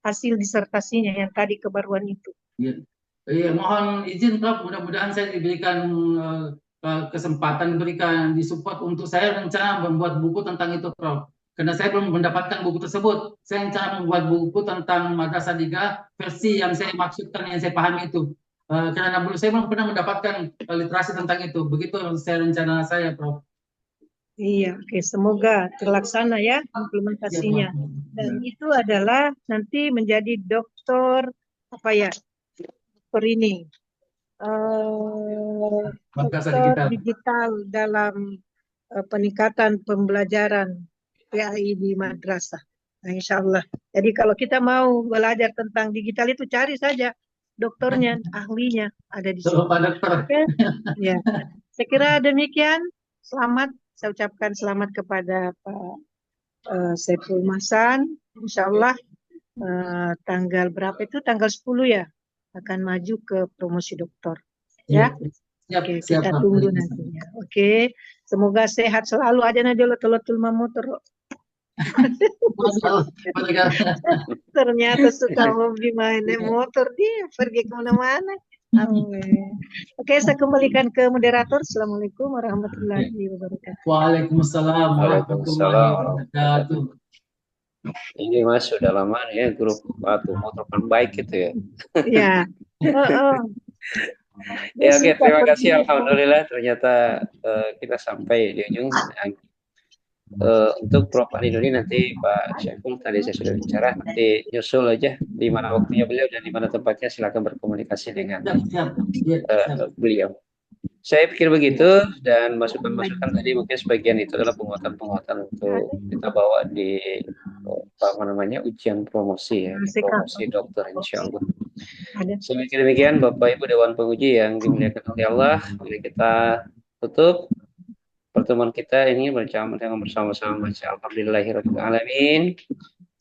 Hasil disertasinya yang tadi kebaruan itu. Iya, mohon izin Prof, mudah-mudahan saya diberikan kesempatan, diberikan disupport untuk saya rencana membuat buku tentang itu, Prof. karena saya belum mendapatkan buku tersebut. Saya rencana membuat buku tentang Madrasah Diga versi yang saya maksudkan, yang saya pahami itu. Karena belum, saya belum pernah mendapatkan literasi tentang itu. Begitu saya rencana saya, Prof. Iya, oke. Semoga terlaksana ya Ya, implementasinya. Prof. Dan itu adalah nanti menjadi dokter apa ya? Dokter ini, Madrasah dokter digital. digital dalam peningkatan pembelajaran PAI di madrasah. Nah, insya Allah. Jadi kalau kita mau belajar tentang digital itu cari saja dokternya, ahlinya ada di Coba sini. Pak Dokter. Oke, ya. Saya kira demikian. Selamat, saya ucapkan selamat kepada Pak Saiful Masan. Insya Allah tanggal berapa itu? Tanggal 10 ya akan maju ke promosi doktor. Ya. Siap, Oke, siap, kita Prof. tunggu nantinya. Oke, semoga sehat selalu. Aja na dulu tolotul mamotor. Ternyata suka hobi main motor, dia pergi kemana-mana. Amin. Oke, saya kembalikan ke moderator. Assalamualaikum warahmatullahi wabarakatuh. Waalaikumsalam warahmatullahi wabarakatuh. Ini Mas sudah lama ya grup motor baik gitu ya. Ya. Ya, oke, terima kasih. Alhamdulillah ternyata kita sampai di ujung. Untuk Prof. Arinuri nanti Pak Syaiful tadi saya sudah bicara, nanti nyusul aja di mana waktunya beliau dan di mana tempatnya, silakan berkomunikasi dengan beliau. Saya pikir begitu, dan masukan-masukan tadi mungkin sebagian itu adalah penguatan-penguatan untuk kita bawa di ujian promosi ya, promosi dokter insya Allah. Saya pikir demikian, Bapak Ibu Dewan Penguji yang dimuliakan oleh Allah. Mari kita tutup pertemuan kita ini bersama-sama baca Alhamdulillahirabbil alamin.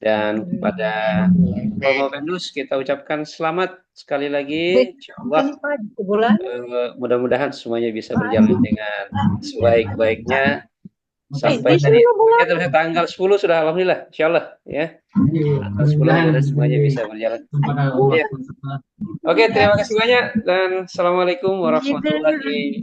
Dan pada Romo Pendus kita ucapkan selamat sekali lagi, insyaallah. Mudah-mudahan semuanya bisa berjalan dengan sebaik-baiknya sampai tadi tanggal 10 sudah alhamdulillah, insyaallah ya. Tanggal 10 mudah semuanya bisa berjalan. Ya. Oke, terima kasih banyak dan assalamualaikum warahmatullahi